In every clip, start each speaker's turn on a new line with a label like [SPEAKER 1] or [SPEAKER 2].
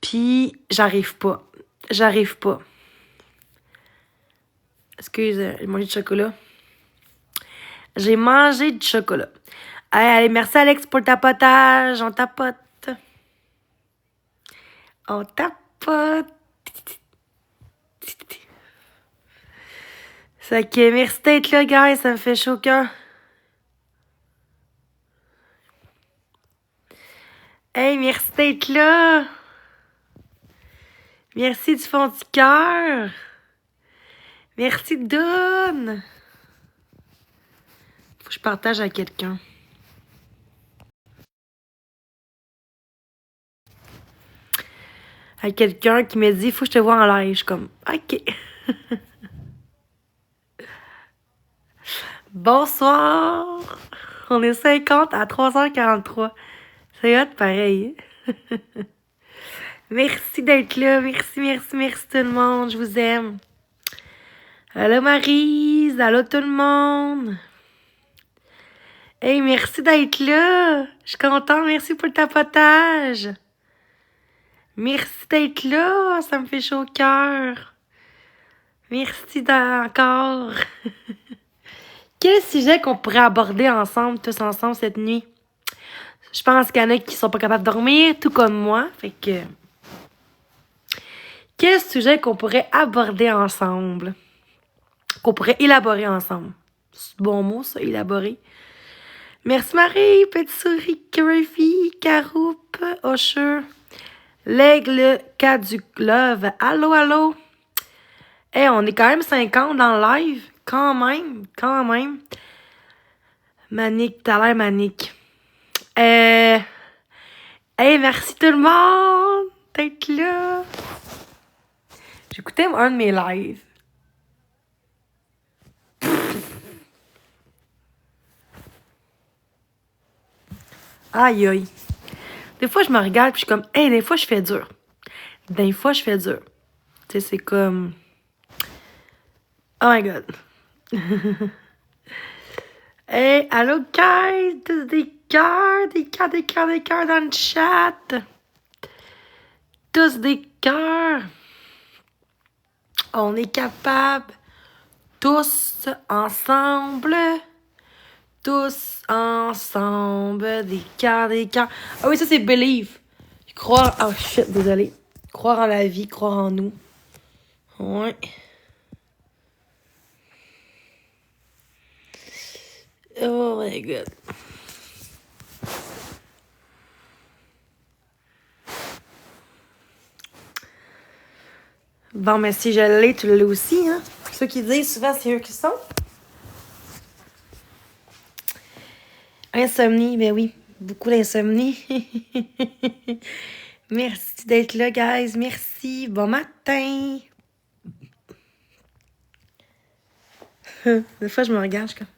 [SPEAKER 1] Puis, j'arrive pas. Excuse, j'ai mangé du chocolat. J'ai mangé du chocolat. Allez, merci Alex pour le tapotage. On tapote. On tapote. Ça que merci d'être là, guys. Ça me fait chaud au cœur. Hey, merci d'être là. Merci du fond du cœur. Merci, Dawn. Faut que je partage à quelqu'un. À quelqu'un qui me dit, faut que je te vois en live. Je suis comme, OK. Bonsoir. On est 50 à 3h43. C'est hot, pareil. Merci d'être là. Merci tout le monde. Je vous aime. Allô Maryse. Allô tout le monde. Hey, merci d'être là. Je suis contente. Merci pour le tapotage. Merci d'être là. Ça me fait chaud au cœur. Merci encore. Quel sujet qu'on pourrait aborder ensemble, tous ensemble, cette nuit? Je pense qu'il y en a qui sont pas capables de dormir, tout comme moi. Fait que... Quel sujet qu'on pourrait aborder ensemble? Qu'on pourrait élaborer ensemble? C'est bon mot, ça, élaborer. Merci Marie, Petite Souris, Curvy, Caroupe, Usher, L'Aigle, Caduc Love. Allô? Hey, on est quand même 50 dans le live. Quand même. Manique, t'as l'air manique. Hey, merci tout le monde d'être là. J'écoutais un de mes lives. Aïe. Des fois, je me regarde puis je suis comme, hey, des fois, je fais dur. Tu sais, c'est comme... Oh my God. Hey, allô, guys! Tous des cœurs dans le chat. Tous des cœurs. On est capable. Tous ensemble. Des cœurs. Ah oui, ça, c'est believe. Croire... Oh, shit, désolé. Croire en la vie, croire en nous. Ouais. Oh my God. Bon, mais si je l'ai, tu l'as aussi, hein? Ceux qui disent souvent, c'est eux qui sont. Insomnie, ben oui. Beaucoup d'insomnie. Merci d'être là, guys. Merci. Bon matin. Des fois, je me regarde, je suis comme...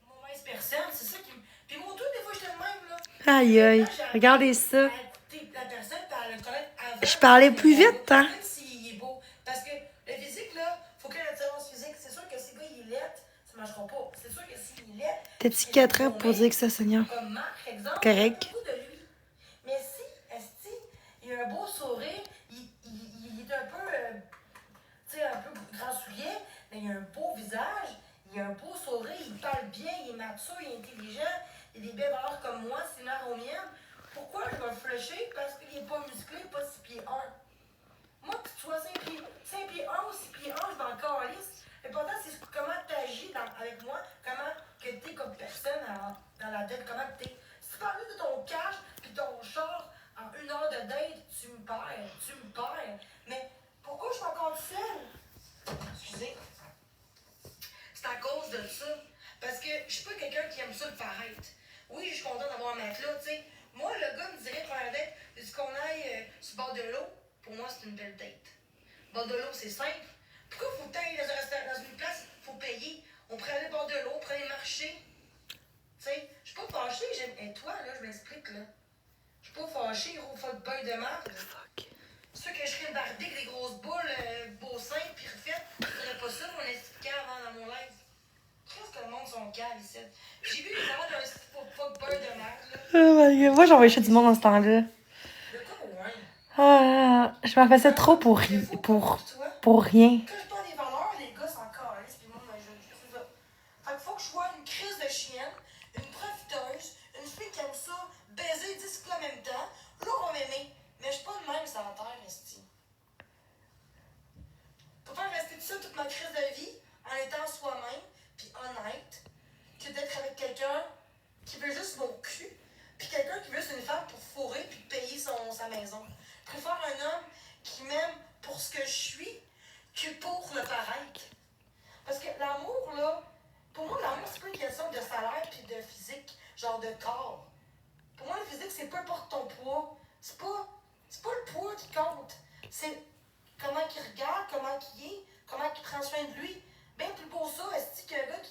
[SPEAKER 2] Mauvaise personne, c'est ça qui me... Puis moi, tout, des fois, j'étais le même, là.
[SPEAKER 1] Aïe. Regardez ça.
[SPEAKER 2] La personne, elle le connaît avant.
[SPEAKER 1] Je parlais plus vite, hein?
[SPEAKER 2] Même s'il est beau. Parce que le physique, là, faut qu'il y ait une différence physique. C'est sûr que si le gars, il est laid, ça ne marchera pas. C'est sûr que s'il est laid...
[SPEAKER 1] T'as-tu 4 ans pour dire que ça, Seigneur?
[SPEAKER 2] Comme Marc, exemple,
[SPEAKER 1] Correct.
[SPEAKER 2] de lui. Mais si, esti, il a un beau sourire, il est un peu, tu sais, un peu grand soulier, mais il a un beau visage, il a un beau sourire, il parle bien, il est mature, il est intelligent, il a des belles valeurs comme moi, similaires aux miennes. Pourquoi je vais le flusher? Parce qu'il n'est pas musclé, pas 6 pieds 1. Moi, que tu sois 5 pieds 1 ou 6 pieds 1, je vais encore en liste. L'important, c'est comment tu agis avec moi, comment que tu es comme personne dans la date, comment tu es. Si tu parles de ton cash puis ton char en 1 heure de date, tu me perds. Mais pourquoi je suis encore seule? Excusez. C'est à cause de ça. Parce que je suis pas quelqu'un qui aime ça le paraître. Oui, je suis contente d'avoir un matelas, tu sais. Moi, le gars me dirait pour un date, est-ce qu'on aille sur le bord de l'eau? Pour moi, c'est une belle date. Bord de l'eau, c'est simple. Pourquoi faut que tu ailles dans une place, faut payer? On pourrait aller au bord de l'eau, on pourrait aller marcher. Tu sais, je suis pas fâchée, et toi, là, je m'explique, là. Je suis pas fâchée, gros fuck boy de merde.
[SPEAKER 1] Fuck.
[SPEAKER 2] C'est sûr que je serais bardée avec des grosses boules, beaux seins, pis refaites. Je ferais pas ça, mon esti de cave avant dans mon live. Qu'est-ce pense que le monde sont calmes ici. J'ai vu les gens d'un fuck-beurre de merde, là.
[SPEAKER 1] Oh my god. Moi, j'envoyais chez du monde dans ce temps-là.
[SPEAKER 2] De quoi, ouais?
[SPEAKER 1] Ah, je m'en faisais trop pour rien. Pour rien.
[SPEAKER 2] Quand je parle des valeurs, les gars s'en calissent, puis moi, c'est ça. Fait qu'il faut que je sois une crise de chienne, une profiteuse, une fille qui aime ça, baiser 10 coups en même temps. Là, on va m'aimer. Mais je suis pas de même sur la terre, esti. Pour faire rester tout ça toute ma crise de vie, en étant soi-même, puis honnête, que d'être avec quelqu'un qui veut juste mon cul, puis quelqu'un qui veut juste une femme pour fourrer puis payer sa maison. Je préfère un homme qui m'aime pour ce que je suis que pour le paraître. Parce que l'amour, là, pour moi, l'amour, c'est pas une question de salaire puis de physique, genre de corps. Pour moi, le physique, c'est peu importe ton poids. C'est pas le poids qui compte. C'est comment il regarde, comment il est, comment il prend soin de lui. Bien plus beau ça, est-ce qu'un gars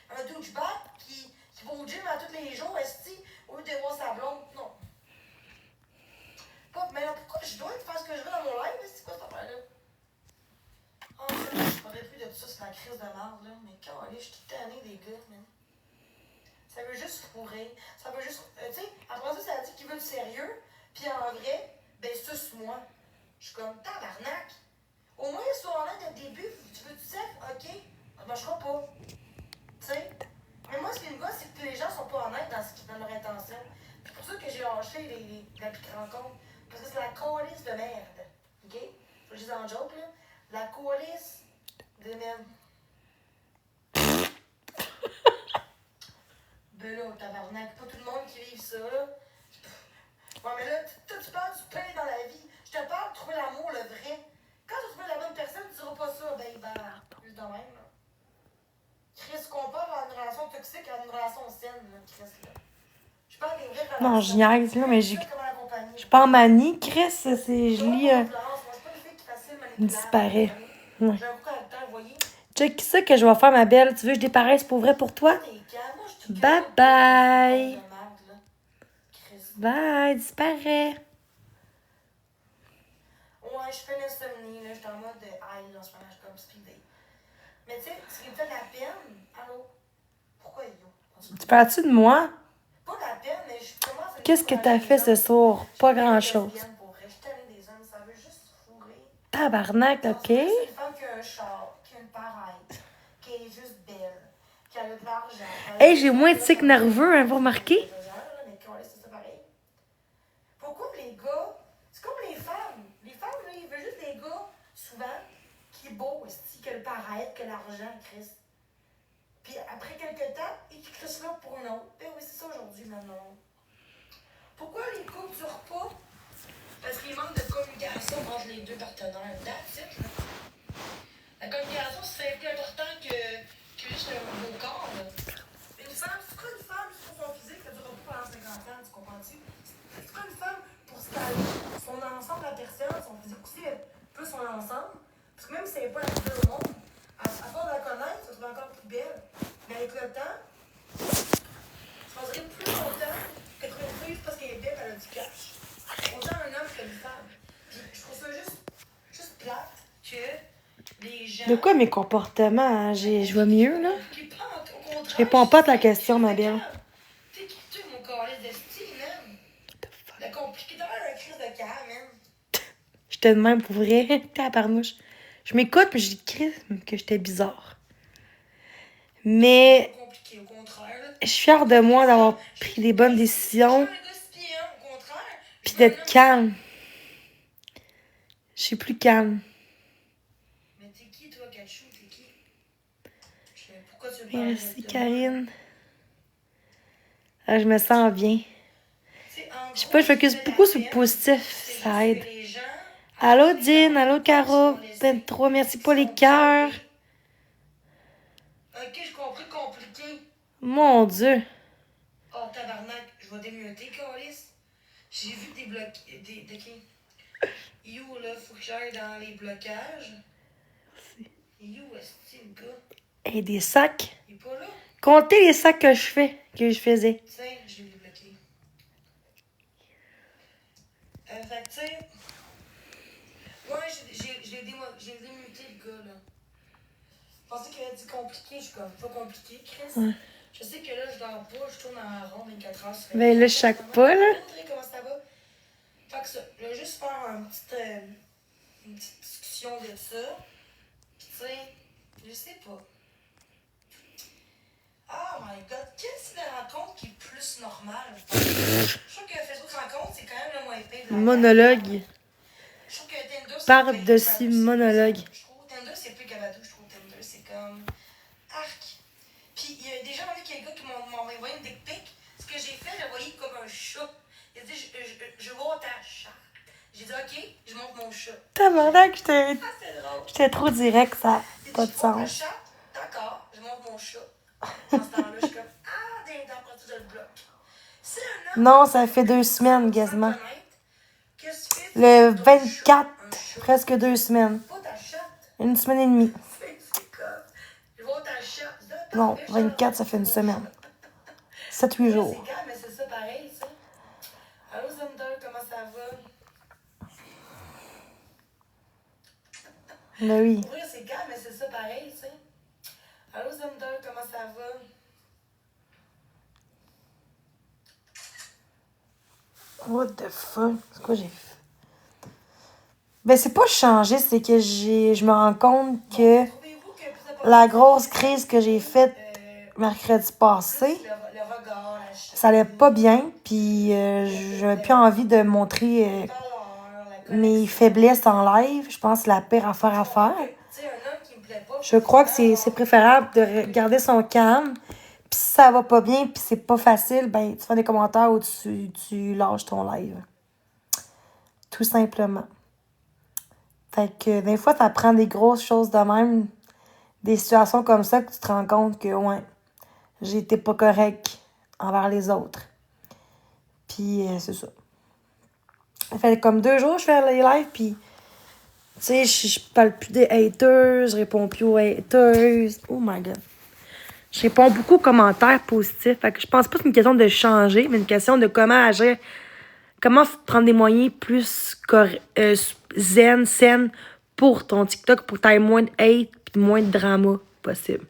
[SPEAKER 2] un douchebag qui va au gym à tous les jours, est-ce au lieu de voir sa blonde, non. Pas, mais là, pourquoi je dois faire ce que je veux dans mon live, c'est quoi cette affaire-là? Oh, je parlais plus de tout ça, c'est la crise de merde, là. Mais quand allez, je suis toute tannée des gars, man. Ça veut juste fourrer. Ça veut juste. Tu sais, après ça dit qu'il veut le sérieux. Puis en vrai, ben, suce-moi. Je suis comme, tabarnak. Au moins, sois honnête dès le début. Tu veux du sexe? Ok. Ça marchera pas. Tu sais? Mais moi, ce qui me gosse, c'est que les gens sont pas honnêtes dans leur intention. C'est pour ça que j'ai lâché la pique rencontre. Parce que c'est la coalice de merde. Ok? Faut que je dise en joke, là. La coalice de merde. Ben là, tabarnak, pas tout le monde qui vive ça, là. Ouais, mais là, toi, tu parles du pain dans la vie. Je te parle de trouver l'amour, le vrai. Quand tu trouves la bonne personne, tu diras pas ça, ben, juste de même, là. Chris, compare à une relation toxique à une relation saine, là, Chris, là. Je parle des vraies relations.
[SPEAKER 1] Non, je niaise, là, mais je
[SPEAKER 2] Je
[SPEAKER 1] suis pas en manie, Chris. Je lis. Disparaît. Ouais.
[SPEAKER 2] J'ai un coup caractère, vous voyez.
[SPEAKER 1] Check ça que je vais faire, ma belle. Tu veux que je dépareille pour vrai pour toi? Bye bye. Bye, disparaît.
[SPEAKER 2] Ouais, je fais l'insomnie, là. Je suis en mode high, là, en ce moment, je suis comme speedé. Mais tu sais, ce qui me fait de la peine. Allô? Pourquoi yo?
[SPEAKER 1] Tu parles-tu de moi?
[SPEAKER 2] Pas de la peine, mais je commence à.
[SPEAKER 1] Qu'est-ce que t'as fait ce soir? Pas grand-chose.
[SPEAKER 2] Ça veut juste fourrer.
[SPEAKER 1] Tabarnak, ok.
[SPEAKER 2] C'est une femme qui a un char, qui a une paraître, qui est juste belle, qui a de l'argent.
[SPEAKER 1] Hey, j'ai moins de tic nerveux, hein, vous remarquez?
[SPEAKER 2] C'est pareil. Pourquoi les gars, c'est comme les femmes. Les femmes, là, ils veulent juste des gars, souvent, qui est beau, qui a le paraître, qui a l'argent, Chris. Puis après quelques temps, ils crissent là pour un autre. Ben oui, c'est ça aujourd'hui, maintenant. Pourquoi les couples durent pas? Parce qu'il manque de communication entre les deux partenaires. That's it, là. La communication, c'est plus important que juste le beau corps, là. Une femme, c'est quoi une femme juste pour son physique, ça ne durera pas pendant 50 ans, tu comprends-tu? C'est quoi une femme pour se calmer, son ensemble, la personne, son physique aussi, peu son ensemble. Parce que même si elle n'est pas la plus belle au monde, à force de la connaître, ça se trouve encore plus belle. Mais avec le temps, ça passerait plus longtemps que trouver une fille parce qu'elle est belle, elle a du cash. Autant un homme qu'une femme. Puis je trouve ça juste plate que les gens.
[SPEAKER 1] De quoi mes comportements? Hein? Je vais mieux, là?
[SPEAKER 2] Je
[SPEAKER 1] réponds pas à ta question, ma belle.
[SPEAKER 2] T'es qui, tu mon calice de style, man? Le compliqué, t'as l'air d'un crise de cœur, man.
[SPEAKER 1] J'étais de même pour vrai. Tabarnouche. Je m'écoute, mais je dis que j'étais bizarre. Mais
[SPEAKER 2] Compliqué, au contraire.
[SPEAKER 1] je suis fière de moi d'avoir pris des bonnes décisions. Puis d'être calme. Je suis plus calme.
[SPEAKER 2] Mais t'es qui, toi, Kachou? T'es qui? Pourquoi tu veux parler
[SPEAKER 1] Merci, Karine. Ah, je me sens bien. Je sais pas, je focus beaucoup sur le positif. Ça aide. Allô, Dine. Allô, Caro. 23. Merci pour les cœurs.
[SPEAKER 2] Ok, je compris, compliqué.
[SPEAKER 1] Mon Dieu.
[SPEAKER 2] Oh, tabarnak, je vais démuter, Calis. J'ai vu des blocages. You, là, faut que j'aille dans les blocages. You, est-ce que le gars?
[SPEAKER 1] Et des sacs.
[SPEAKER 2] Il est pas là?
[SPEAKER 1] Comptez les sacs que je faisais.
[SPEAKER 2] Tiens, je l'ai bloqué. Fait que, tu sais. Ouais, j'ai démuté le gars, là. pensais qu'il avait dit compliqué. Je suis comme, pas compliqué, Chris.
[SPEAKER 1] Ouais.
[SPEAKER 2] Je sais que là, je dors pas, je tourne en rond 24 heures sur
[SPEAKER 1] Ben là, je chaque pas, là.
[SPEAKER 2] Audrey, comment ça va? Fait que ça, je vais juste faire une petite discussion de ça. Puis tu sais, je sais pas. Oh my god, quel site de rencontre qui est plus normal? Je trouve que Facebook Rencontre, c'est quand même le moins pire.
[SPEAKER 1] Monologue.
[SPEAKER 2] Je trouve que Tinder, c'est
[SPEAKER 1] Par-dessus monologue.
[SPEAKER 2] Je trouve Tinder, c'est plus gabadou. Je trouve Tinder, c'est comme arc. Puis il y a déjà qu'il y a un gars qui m'a envoyé une dick pic. Ce que j'ai fait, je voyais comme un chat. Il a dit, je vois ta chat. J'ai dit, ok, je montre mon chat.
[SPEAKER 1] Tabarnak,
[SPEAKER 2] Ah, c'est drôle.
[SPEAKER 1] j'étais trop direct, ça n'a
[SPEAKER 2] Il
[SPEAKER 1] pas
[SPEAKER 2] dit,
[SPEAKER 1] de
[SPEAKER 2] je montre un
[SPEAKER 1] sens.
[SPEAKER 2] chat. D'accord, je montre mon chat. Dans ce temps-là, je suis comme, ah, d'un tu le bloc. C'est un homme.
[SPEAKER 1] Non, ça fait 2 semaines, quasiment.
[SPEAKER 2] Qu'est-ce que tu fais?
[SPEAKER 1] Le
[SPEAKER 2] Ton chat,
[SPEAKER 1] 24,
[SPEAKER 2] un chat.
[SPEAKER 1] presque 2 semaines.
[SPEAKER 2] Pas ta chatte.
[SPEAKER 1] 1 semaine et demie.
[SPEAKER 2] C'est comme, je vois ta chatte. Je dis, attends,
[SPEAKER 1] Non,
[SPEAKER 2] viens,
[SPEAKER 1] 24, ça
[SPEAKER 2] Charles,
[SPEAKER 1] fait une
[SPEAKER 2] mon
[SPEAKER 1] semaine.
[SPEAKER 2] chat.
[SPEAKER 1] 7-8 jours.
[SPEAKER 2] C'est calme, mais c'est ça pareil, ça. Allô, Zender, comment ça va?
[SPEAKER 1] Ben oui.
[SPEAKER 2] Pour vrai, c'est calme, mais c'est ça pareil, tu sais. Allô, Zender, comment ça va?
[SPEAKER 1] What the fuck? C'est quoi j'ai fait? Ben c'est pas changer, c'est que je me rends compte que
[SPEAKER 2] Trouvez-vous que plus
[SPEAKER 1] la grosse crise que j'ai faite
[SPEAKER 2] euh,
[SPEAKER 1] mercredi passé,
[SPEAKER 2] le regard, la chatte,
[SPEAKER 1] ça allait pas bien, puis j'avais plus envie de montrer
[SPEAKER 2] la colère,
[SPEAKER 1] mes faiblesses en live. Je pense que c'est la pire affaire à faire.
[SPEAKER 2] Tu sais, un homme qui me plaît pas.
[SPEAKER 1] Je crois que c'est préférable de garder son calme. Puis si ça va pas bien, puis c'est pas facile, ben tu fais des commentaires où tu lâches ton live. Tout simplement. Fait que des fois, t'apprends des grosses choses de même, des situations comme ça, que tu te rends compte que, ouais, j'ai été pas correct envers les autres. Puis c'est ça. Ça fait comme 2 jours que je fais les lives, puis tu sais, je parle plus des haters, je réponds plus aux haters. Oh my god. Je réponds beaucoup aux commentaires positifs. Fait que je pense pas que c'est une question de changer, mais une question de comment agir. Comment prendre des moyens plus zen, saines pour ton TikTok, pour que tu aies moins de hate et moins de drama possible.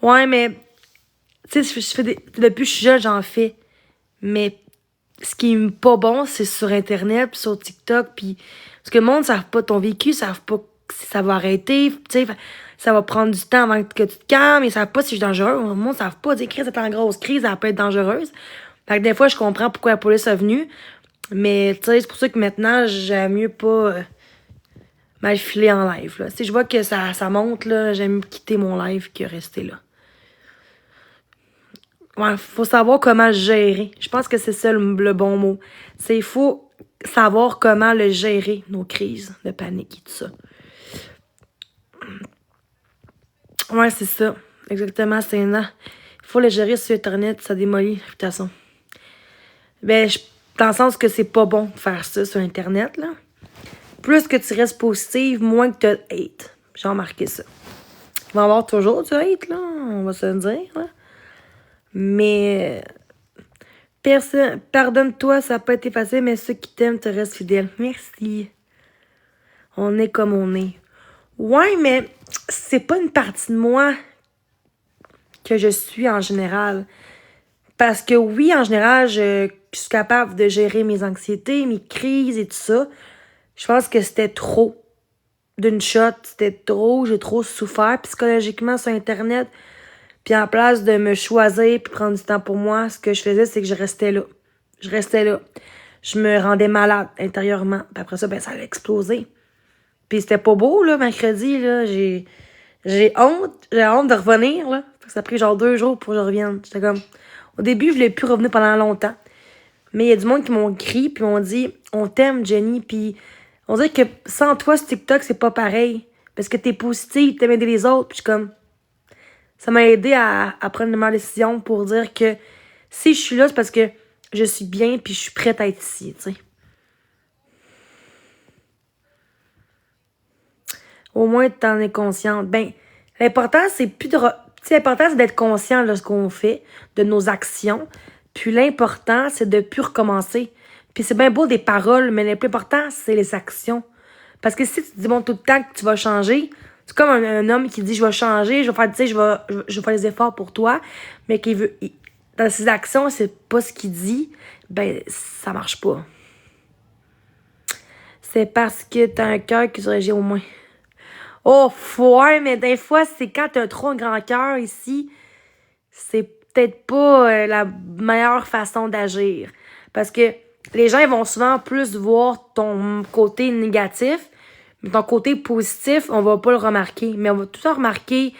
[SPEAKER 1] Ouais, mais tu sais, depuis que je suis jeune, j'en fais. Mais ce qui est pas bon, c'est sur Internet, puis sur TikTok, puis parce que le monde ne savent pas ton vécu, ne savent pas si ça va arrêter, tu sais, ça va prendre du temps avant que tu te calmes, ils savent pas si je suis dangereux. Le monde ne savent pas dire que c'est en grosse crise, elle peut être dangereuse. Fait que des fois, je comprends pourquoi la police est venue, mais tu sais, c'est pour ça que maintenant, j'aime mieux pas mal filer en live, là. Si je vois que ça monte, là, j'aime mieux quitter mon live que rester là. Ouais, faut savoir comment gérer. Je pense que c'est ça le bon mot. C'est il faut savoir comment le gérer, nos crises de panique et tout ça. Ouais, c'est ça. Exactement, c'est il faut le gérer sur Internet, ça démolit la réputation. Ben, dans le sens que c'est pas bon de faire ça sur Internet, là. Plus que tu restes positive, moins que tu as de hate. J'ai remarqué ça. Il va y avoir toujours du hate, là, on va se le dire, là. Mais pardonne-toi, ça n'a pas été facile, mais ceux qui t'aiment te restent fidèles. Merci. On est comme on est. Ouais, mais c'est pas une partie de moi que je suis en général. Parce que oui, en général, je suis capable de gérer mes anxiétés, mes crises et tout ça. Je pense que c'était trop d'une shot. C'était trop. J'ai trop souffert psychologiquement sur Internet. Puis en place de me choisir puis prendre du temps pour moi, ce que je faisais, c'est que je restais là. Je restais là. Je me rendais malade intérieurement. Puis après ça, ben ça allait exploser. Puis c'était pas beau, là, mercredi, là. J'ai honte. J'ai honte de revenir, là. Ça a pris genre 2 jours pour que je revienne. J'étais comme... Au début, je voulais plus revenir pendant longtemps. Mais il y a du monde qui m'ont écrit puis m'ont dit « On t'aime, Jenny. » Puis on dirait que sans toi, ce TikTok, c'est pas pareil. Parce que t'es positive, t'aimes aider les autres. Puis je suis comme... Ça m'a aidé à prendre une meilleure décision pour dire que si je suis là, c'est parce que je suis bien puis je suis prête à être ici, tu sais. Au moins, t'en es consciente. Ben, l'important, c'est plus de... l'important, c'est d'être conscient de ce qu'on fait, de nos actions. Puis l'important, c'est de plus recommencer. Puis c'est bien beau des paroles, mais le plus important, c'est les actions. Parce que si tu te dis, bon, tout le temps que tu vas changer, c'est comme un homme qui dit, je vais changer, je vais faire, tu sais, je vais faire des efforts pour toi, mais qui veut, dans ses actions, c'est pas ce qu'il dit, ben, ça marche pas. C'est parce que t'as un cœur qui se réagit au moins. Oh, ouais, mais des fois, c'est quand t'as trop un grand cœur ici, c'est peut-être pas la meilleure façon d'agir. Parce que les gens ils vont souvent plus voir ton côté négatif, mais ton côté positif, on va pas le remarquer. Mais on va tout le temps remarquer,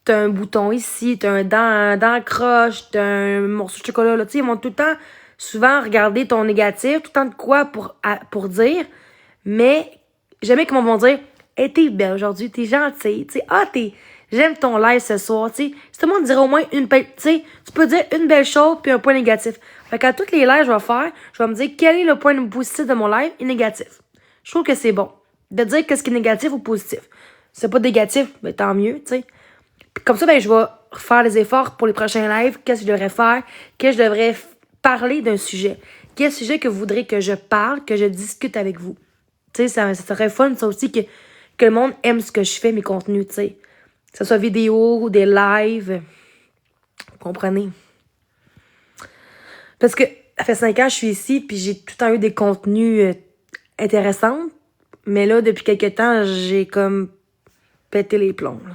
[SPEAKER 1] t'as un bouton ici, t'as un dent croche, t'as un morceau de chocolat, là. Tu sais, ils vont tout le temps souvent regarder ton négatif, tout le temps de quoi pour dire, mais jamais qu'ils vont dire hey, t'es belle aujourd'hui, t'es gentille, tu sais, j'aime ton live ce soir, tu sais. Si tout le monde dirait au moins une belle, tu sais, tu peux dire une belle chose puis un point négatif. Fait qu'à toutes les lives je vais faire, je vais me dire quel est le point positif de mon live et négatif. Je trouve que c'est bon de dire qu'est-ce qui est négatif ou positif. Si c'est pas négatif, ben tant mieux, tu sais. Puis comme ça, ben je vais faire des efforts pour les prochains lives, qu'est-ce que je devrais faire, qu'est-ce que je devrais parler d'un sujet. Quel sujet que vous voudrez que je parle, que je discute avec vous. Tu sais, ça serait fun, ça aussi, que le monde aime ce que je fais, mes contenus, tu sais. Que ce soit vidéo ou des lives. Vous comprenez? Parce que ça fait 5 ans que je suis ici, puis j'ai tout le temps eu des contenus intéressants. Mais là, depuis quelques temps, j'ai comme pété les plombs. Là.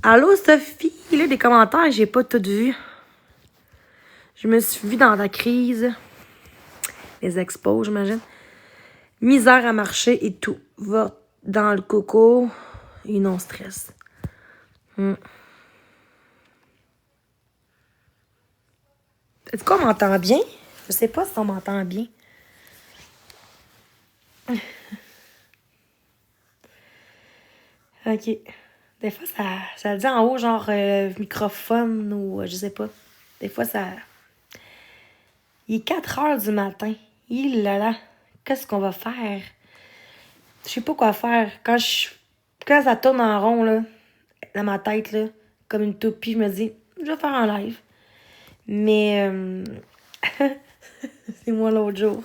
[SPEAKER 1] Allô, Sophie? Là, des commentaires, j'ai pas tout vu. Je me suis vue dans la crise. Les expos, j'imagine. Misère à marcher et tout. Va dans le coco et non stress. Est-ce qu'on m'entend bien? Je sais pas si on m'entend bien. OK. Des fois, ça dit en haut, genre microphone ou je sais pas. Des fois, ça... Il est 4 heures du matin. Il là là. Qu'est-ce qu'on va faire? Je sais pas quoi faire. Quand ça tourne en rond, là, dans ma tête, là, comme une toupie, je me dis, je vais faire un live. Mais, c'est moi l'autre jour.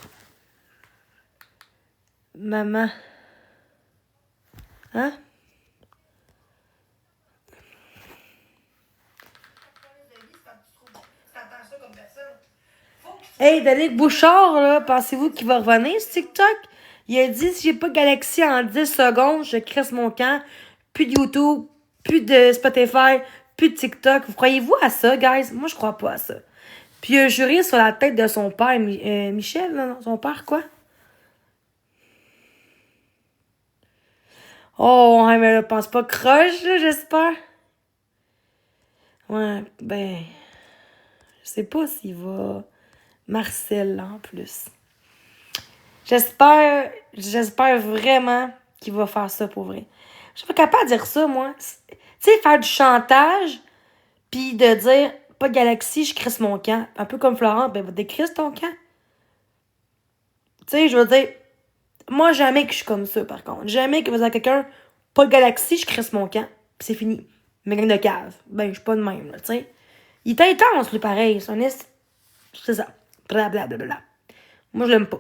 [SPEAKER 1] Maman. Hein? Hey, Danick Bouchard, là, pensez-vous qu'il va revenir sur TikTok? Il a dit, si j'ai pas Galaxy en 10 secondes, je crisse mon camp. Plus de YouTube, plus de Spotify, plus de TikTok. Vous croyez-vous à ça, guys? Moi, je crois pas à ça. Puis il a juré sur la tête de son père, Michel, non? Son père, quoi? Oh, ouais, mais là, pense pas croche, là, j'espère. Ouais, ben... Je sais pas s'il va... Marcel, là, en plus. J'espère vraiment qu'il va faire ça pour vrai. Je suis pas capable de dire ça, moi. Tu sais, faire du chantage, puis de dire, pas de Galaxy, je crisse mon camp. Un peu comme Florent, ben, va décrire ton camp. Tu sais, je veux dire, moi, jamais que je suis comme ça, par contre. Jamais que je vais dire à quelqu'un, pas de Galaxy, je crisse mon camp. Puis c'est fini. Mais gang de cave. Ben, je suis pas de même, là, tu sais. Il est intense, lui, pareil. C'est ça. Blablabla. Moi, je l'aime pas.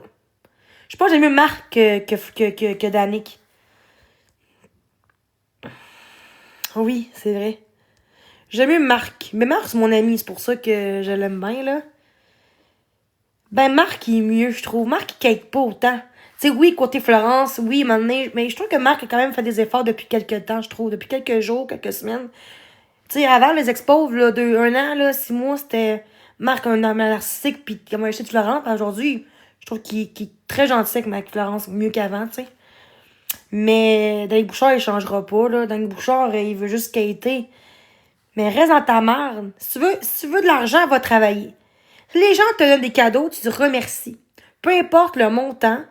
[SPEAKER 1] Je pense que j'aime mieux Marc que Danick. Oui, c'est vrai. J'aime mieux Marc. Mais Marc, c'est mon ami, c'est pour ça que je l'aime bien, là. Ben, Marc, il est mieux, je trouve. Marc, il cake pas autant. Tu sais, oui, côté Florence, oui, maintenant, mais je trouve que Marc a quand même fait des efforts depuis quelques temps, je trouve. Depuis quelques jours, quelques semaines. Tu sais, avant les expos, là, un an, là, 6 mois, c'était Marc, un homme narcissique, puis comment acheté de Florence. Aujourd'hui, je trouve qu'il est très gentil avec Florence, mieux qu'avant, tu sais. Mais Danick Bouchard, il changera pas, là. Danick Bouchard, il veut juste skater. Mais reste dans ta merde. Si tu veux de l'argent, va travailler. Si les gens te donnent des cadeaux, tu dis remercie. Peu importe le montant.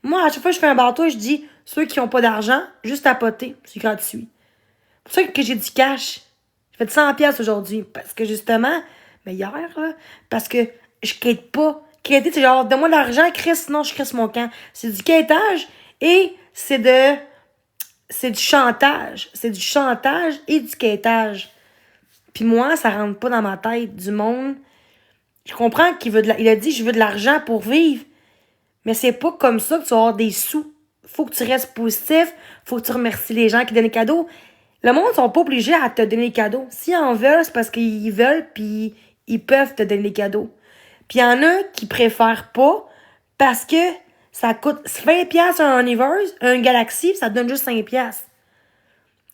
[SPEAKER 1] Moi, à chaque fois que je fais un bateau, je dis ceux qui n'ont pas d'argent, juste à poter. C'est gratuit. C'est pour ça que j'ai du cash. J'ai fait 100$ aujourd'hui. Parce que justement, mais hier, là, parce que je quête pas. Quêter, c'est genre, donne-moi de l'argent, Chris, sinon je crisse mon camp. C'est du quêtage et c'est du chantage. C'est du chantage et du quêtage. Puis moi, ça rentre pas dans ma tête du monde. Je comprends qu'il veut il a dit, je veux de l'argent pour vivre. Mais c'est pas comme ça que tu vas avoir des sous. faut que tu restes positif, faut que tu remercies les gens qui donnent des cadeaux. Le monde sont pas obligés à te donner des cadeaux. S'ils en veulent, c'est parce qu'ils veulent, puis ils peuvent te donner des cadeaux. Puis il y en a qui préfèrent pas parce que ça coûte 20$ un Universe, un Galaxy, ça te donne juste 5$.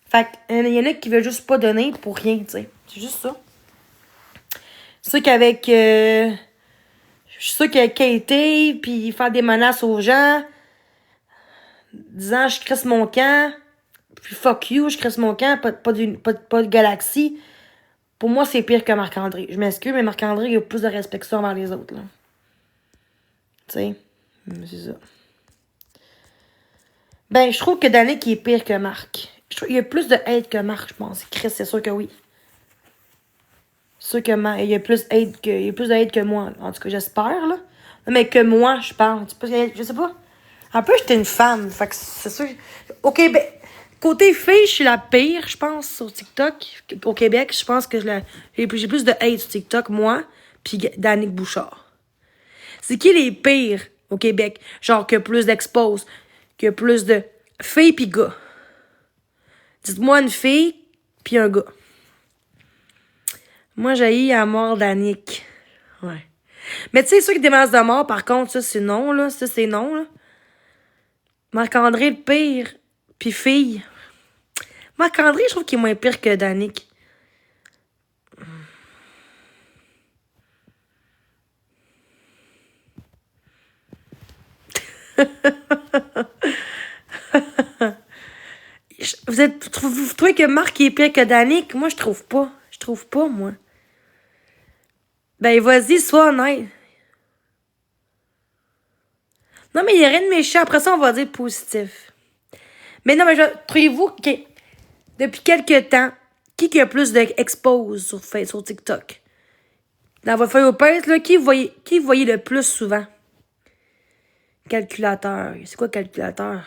[SPEAKER 1] Fait qu'il y en a qui veulent juste pas donner pour rien, tu sais. C'est juste ça. C'est sûr qu'avec... je suis sûre que Katie, puis faire des menaces aux gens, disant je crisse mon camp, puis fuck you, je crisse mon camp, pas de Galaxy. Pour moi, c'est pire que Marc-André. Je m'excuse, mais Marc-André, il a plus de respect que ça envers les autres, là. Tu sais, c'est ça. Ben, je trouve que Danick est pire que Marc. Il y a plus de hate que Marc, je pense. Chris, c'est sûr que oui. C'est sûr que il y a plus de hate que moi. En tout cas, j'espère, là. Mais que moi, je pense. Je sais pas. Un peu, j'étais une femme. Fait que c'est sûr. OK, ben, côté fille, je suis la pire, je pense, sur TikTok. Au Québec, je pense que j'ai plus de hate sur TikTok, moi, puis Danick Bouchard. C'est qui les pires au Québec? Genre, que plus d'expose, que plus de filles pis gars. Dites-moi une fille pis un gars. Moi, j'ai à mort Danick. Ouais. Mais tu sais, ceux qui des menaces de mort, par contre, ça, c'est non, là. Ça, c'est non, là. Marc-André, le pire. Puis fille. Marc-André, je trouve qu'il est moins pire que Danick. Vous trouvez que Marc est pire que Danick? Moi, je trouve pas. Je trouve pas, moi. Ben, vas-y, sois honnête. Non, mais il n'y a rien de méchant. Après ça, on va dire positif. Mais non, mais trouvez-vous que depuis quelques temps, qui a plus d'expose sur TikTok? Dans votre feuille au pince, là, qui vous voyez le plus souvent? Calculateur. C'est quoi calculateur?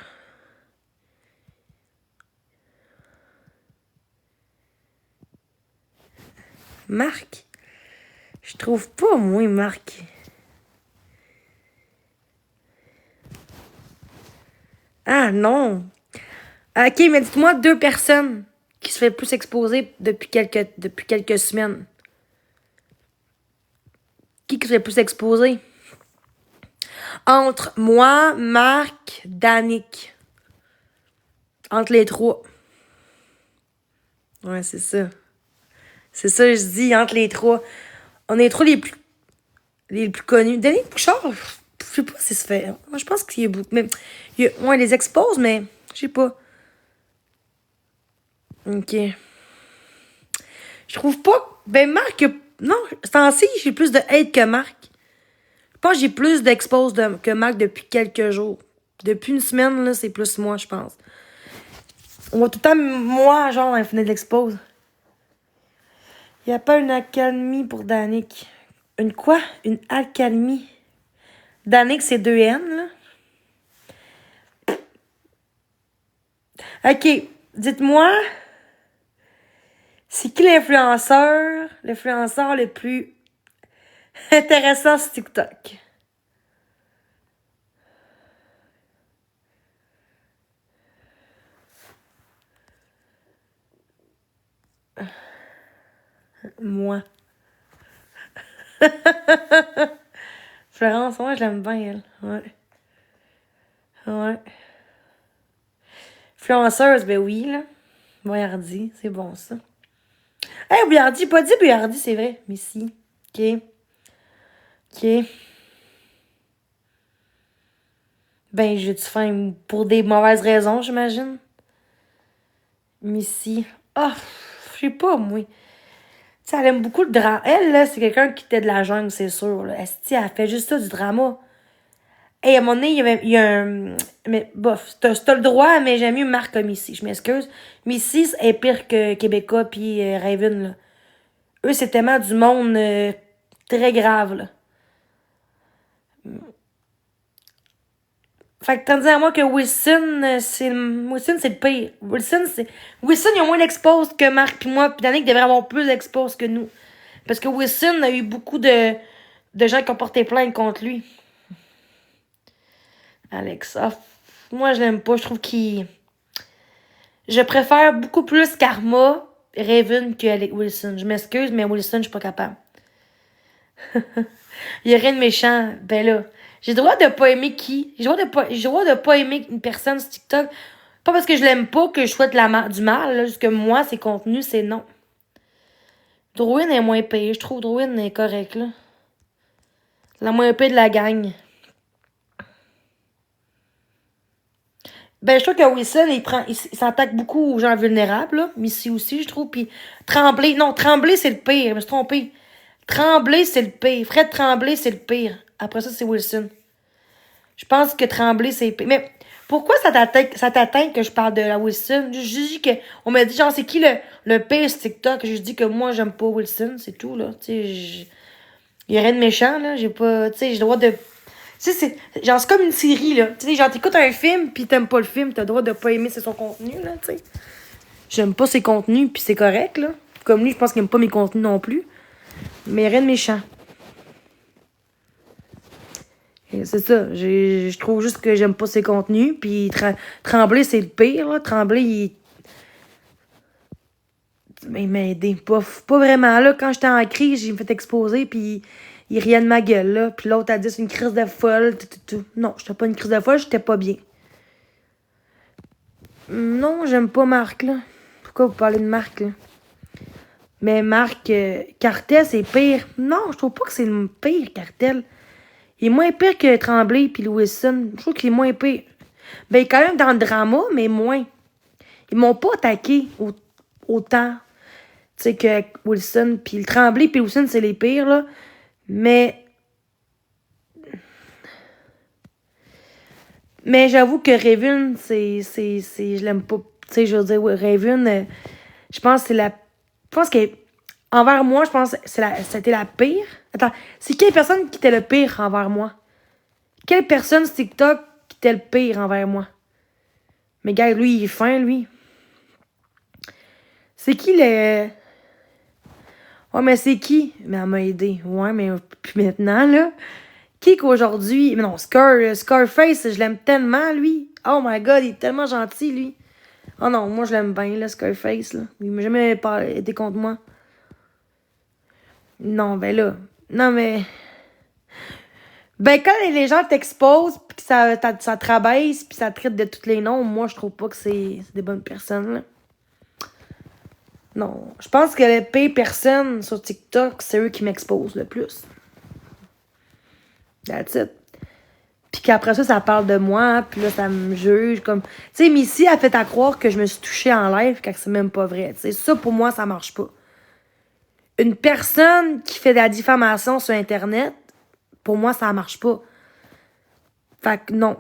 [SPEAKER 1] Marc? Je trouve pas, moi, Marc. Ah, non. OK, mais dites-moi 2 personnes qui se fait plus exposer depuis quelques semaines. Qui se fait plus exposer? Entre moi, Marc, Danick. Entre les 3. Ouais, c'est ça. C'est ça que je dis, entre les 3. On est les 3 les plus connus. Danick Bouchard, je sais pas si ça fait. Moi, je pense qu'il y a beaucoup. Mais, ouais, les expose, mais je sais pas. OK. Je trouve pas. Ben, Marc, non, ce temps-ci, j'ai plus de hate que Marc. Je pense que j'ai plus d'expose que Marc depuis quelques jours. Depuis une semaine, là, c'est plus moi, je pense. On voit tout le temps, moi, genre, dans la fenêtre d'expose. Il n'y a pas une accalmie pour Danick. Une quoi? Une accalmie. Danick, c'est 2 N, là. OK. Dites-moi, c'est qui l'influenceur le plus intéressant sur TikTok? Moi. Florence, moi, je l'aime bien, elle. Ouais. Ouais. Influenceuse, ben oui, là. Boyardi, c'est bon, ça. Hey, Boyardi, pas dit Boyardi, c'est vrai. Mais si. OK. OK. Ben, j'ai-tu faim pour des mauvaises raisons, j'imagine? Mais si. Ah, je sais pas, moi. Tu sais, elle aime beaucoup le drama. Elle, là, c'est quelqu'un qui était de la jungle, c'est sûr. Là. Elle fait juste ça, du drama. Et à un moment donné, il y a un... Mais bof, t'as le droit, mais j'aime mieux Marc comme ici. Je m'excuse. Mais ici, est pire que Québécois puis Raven, là. Eux, c'est tellement du monde très grave, là. Fait que tandis à moi que Wilson, c'est le pire. Wilson, il a moins d'expose que Marc puis moi, puis Danick devrait avoir plus d'expose que nous. Parce que Wilson a eu beaucoup de gens qui ont porté plainte contre lui. Alexa. Moi, je l'aime pas. Je trouve qu'il... Je préfère beaucoup plus Karma, Raven que Alec Wilson. Je m'excuse, mais Wilson, je suis pas capable. Il y a rien de méchant. Ben là, j'ai le droit de pas aimer qui? J'ai le droit de pas aimer une personne sur TikTok. Pas parce que je l'aime pas que je souhaite du mal, là. Juste que moi, ses contenus, c'est non. Drouin est moins payé. Je trouve Drouin est correct, là. La moins payée de la gang. Ben, je trouve que Wilson, il s'attaque beaucoup aux gens vulnérables, là. Missy aussi, je trouve. Puis Tremblay, non, Tremblay, c'est le pire. Je me suis trompée. Tremblay, c'est le pire. Fred Tremblay, c'est le pire. Après ça, c'est Wilson. Je pense que Tremblay, c'est le pire. Mais pourquoi ça t'atteint que je parle de la Wilson? Je dis que, on m'a dit, genre, c'est qui le pire sur TikTok? Je dis que moi, j'aime pas Wilson, c'est tout, là. Tu sais, il y a rien de méchant, là. J'ai pas, tu sais, j'ai le droit de... Tu sais, c'est comme une série, là. Tu sais, genre, t'écoutes un film, pis t'aimes pas le film, t'as le droit de pas aimer son contenu, là, tu sais. J'aime pas ses contenus, pis c'est correct, là. Comme lui, je pense qu'il aime pas mes contenus non plus. Mais rien de méchant. C'est ça. Je trouve juste que j'aime pas ses contenus. Puis Tremblay, c'est le pire, là. Tremblay, il m'a aidé. Pas vraiment, là. Quand j'étais en crise, j'ai fait exposer, puis il riait de ma gueule, là. Puis l'autre a dit c'est une crise de folle. Tout. Non, j'étais pas une crise de folle, j'étais pas bien. Non, j'aime pas Marc, là. Pourquoi vous parlez de Marc, là? Mais Marc, Cartel, c'est pire. Non, je trouve pas que c'est le pire, Cartel. Il est moins pire que Tremblay puis Wilson. Je trouve qu'il est moins pire. Ben, il est quand même dans le drama, mais moins. Ils m'ont pas attaqué autant, tu sais, que Wilson. Puis le Tremblay puis Wilson, c'est les pires, là. Mais j'avoue que Raven, je l'aime pas. Tu sais, je veux dire, ouais, Raven, je pense que c'est la... Je pense que envers moi, je pense que c'était la pire. Attends, c'est quelle personne qui était le pire envers moi? Quelle personne sur TikTok qui était le pire envers moi? Mais gars, lui, il est fin, lui. C'est qui le... Ouais, mais c'est qui? Mais elle m'a aidé. Ouais, mais puis maintenant, là... Qui qu'aujourd'hui... Mais non, Scarface, je l'aime tellement, lui. Oh my God, il est tellement gentil, lui. Oh non, moi, je l'aime bien, là, Scarface, là. Il m'a jamais été contre moi. Non, ben là... Non, mais... Ben, quand les gens t'exposent, pis que ça te rabaisse, pis ça te traite de tous les noms, moi, je trouve pas que c'est des bonnes personnes, là. Non. Je pense que les pires personnes sur TikTok, c'est eux qui m'exposent le plus. That's it. Puis qu'après ça, ça parle de moi, puis là, ça me juge, comme... Tu sais, Missy a fait à croire que je me suis touchée en live, quand c'est même pas vrai, tu sais. Ça, pour moi, ça marche pas. Une personne qui fait de la diffamation sur Internet, pour moi, ça marche pas. Fait que non.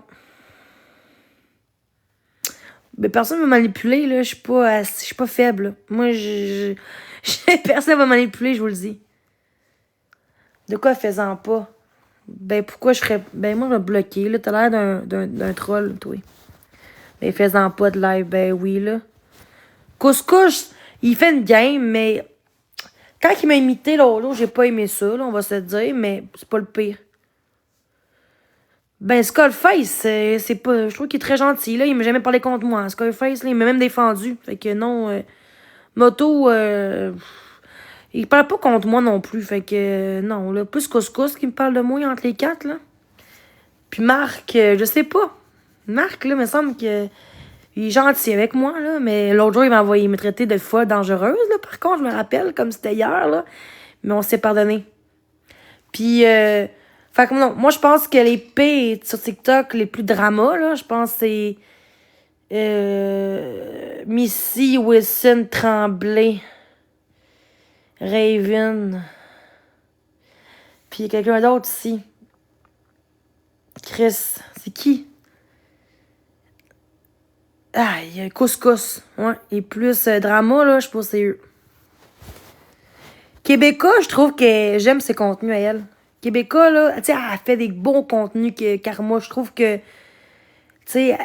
[SPEAKER 1] Mais personne ne va manipuler, là. Je suis pas faible, là. Moi, personne va manipuler, je vous le dis. De quoi faisant pas? Ben, pourquoi je ferais... Ben, moi, je vais bloquer, là. T'as l'air d'un troll, toi. Ben, faisant pas de live, ben oui, là. Couscous, il fait une game, mais... Quand il m'a imité, là, j'ai pas aimé ça, là, on va se le dire, mais c'est pas le pire. Ben, Skullface, c'est pas... Je trouve qu'il est très gentil, là. Il m'a jamais parlé contre moi. Skullface, là, il m'a même défendu. Fait que non, Moto, il parle pas contre moi non plus. Fait que non, là, plus Couscous qui me parle de moi entre les quatre, là. Puis Marc, je sais pas. Marc, là, me semble que il est gentil avec moi, là. Mais l'autre jour, il me traiter de folle dangereuse, là. Par contre, je me rappelle, comme c'était hier, là. Mais on s'est pardonné. Puis, fait que non, moi, je pense que les pires sur TikTok, les plus dramas, là, je pense que c'est Missy, Wilson, Tremblay, Raven. Puis il y a quelqu'un d'autre ici. Chris, c'est qui? Ah, il y a Couscous. Ouais, et plus drama, là, je pense que c'est eux. Québécois, je trouve que j'aime ses contenus à elle. Québécois, là, tu sais, elle fait des bons contenus car moi, je trouve que, tu sais,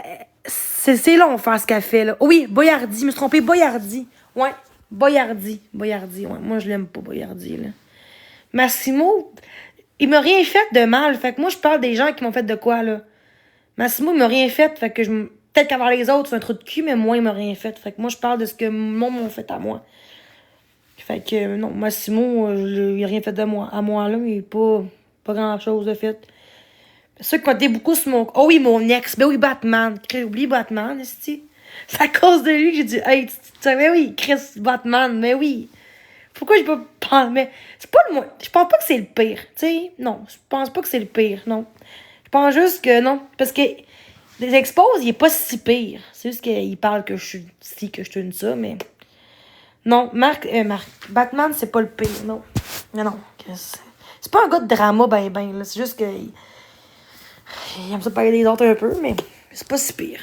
[SPEAKER 1] c'est long faire ce qu'elle fait, là. Oh oui, Boyardi, je me suis trompée, Boyardi. Ouais, Boyardi, ouais. Moi, je l'aime pas, Boyardi, là. Massimo, il m'a rien fait de mal. Fait que moi, je parle des gens qui m'ont fait de quoi, là. Massimo, il m'a rien fait, fait que peut-être qu'avoir les autres, c'est un trou de cul, mais moi, il m'a rien fait. Fait que moi, je parle de ce que le monde m'a fait à moi. Fait que, non, Massimo, il a rien fait de moi. À moi, là, il pas grand-chose de fait. C'est sûr qu'il comptait beaucoup sur mon... Oh oui, mon ex. Ben oui, Batman. J'ai oublié Batman, est-ce. C'est à cause de lui que j'ai dit, hey, tu savais, oui, Chris Batman, mais oui. Pourquoi j'ai pas pensé, mais c'est pas le moins. Je pense pas que c'est le pire, tu sais. Non, je pense pas que c'est le pire, non. Je pense juste que non. Parce que les exposes, il est pas si pire. C'est juste qu'il parle que je suis ci, que je suis une ça, mais. Non, Marc, Batman, c'est pas le pire, non. Non. C'est pas un gars de drama, ben, là. C'est juste que. Il aime ça parler des autres un peu, mais c'est pas si pire.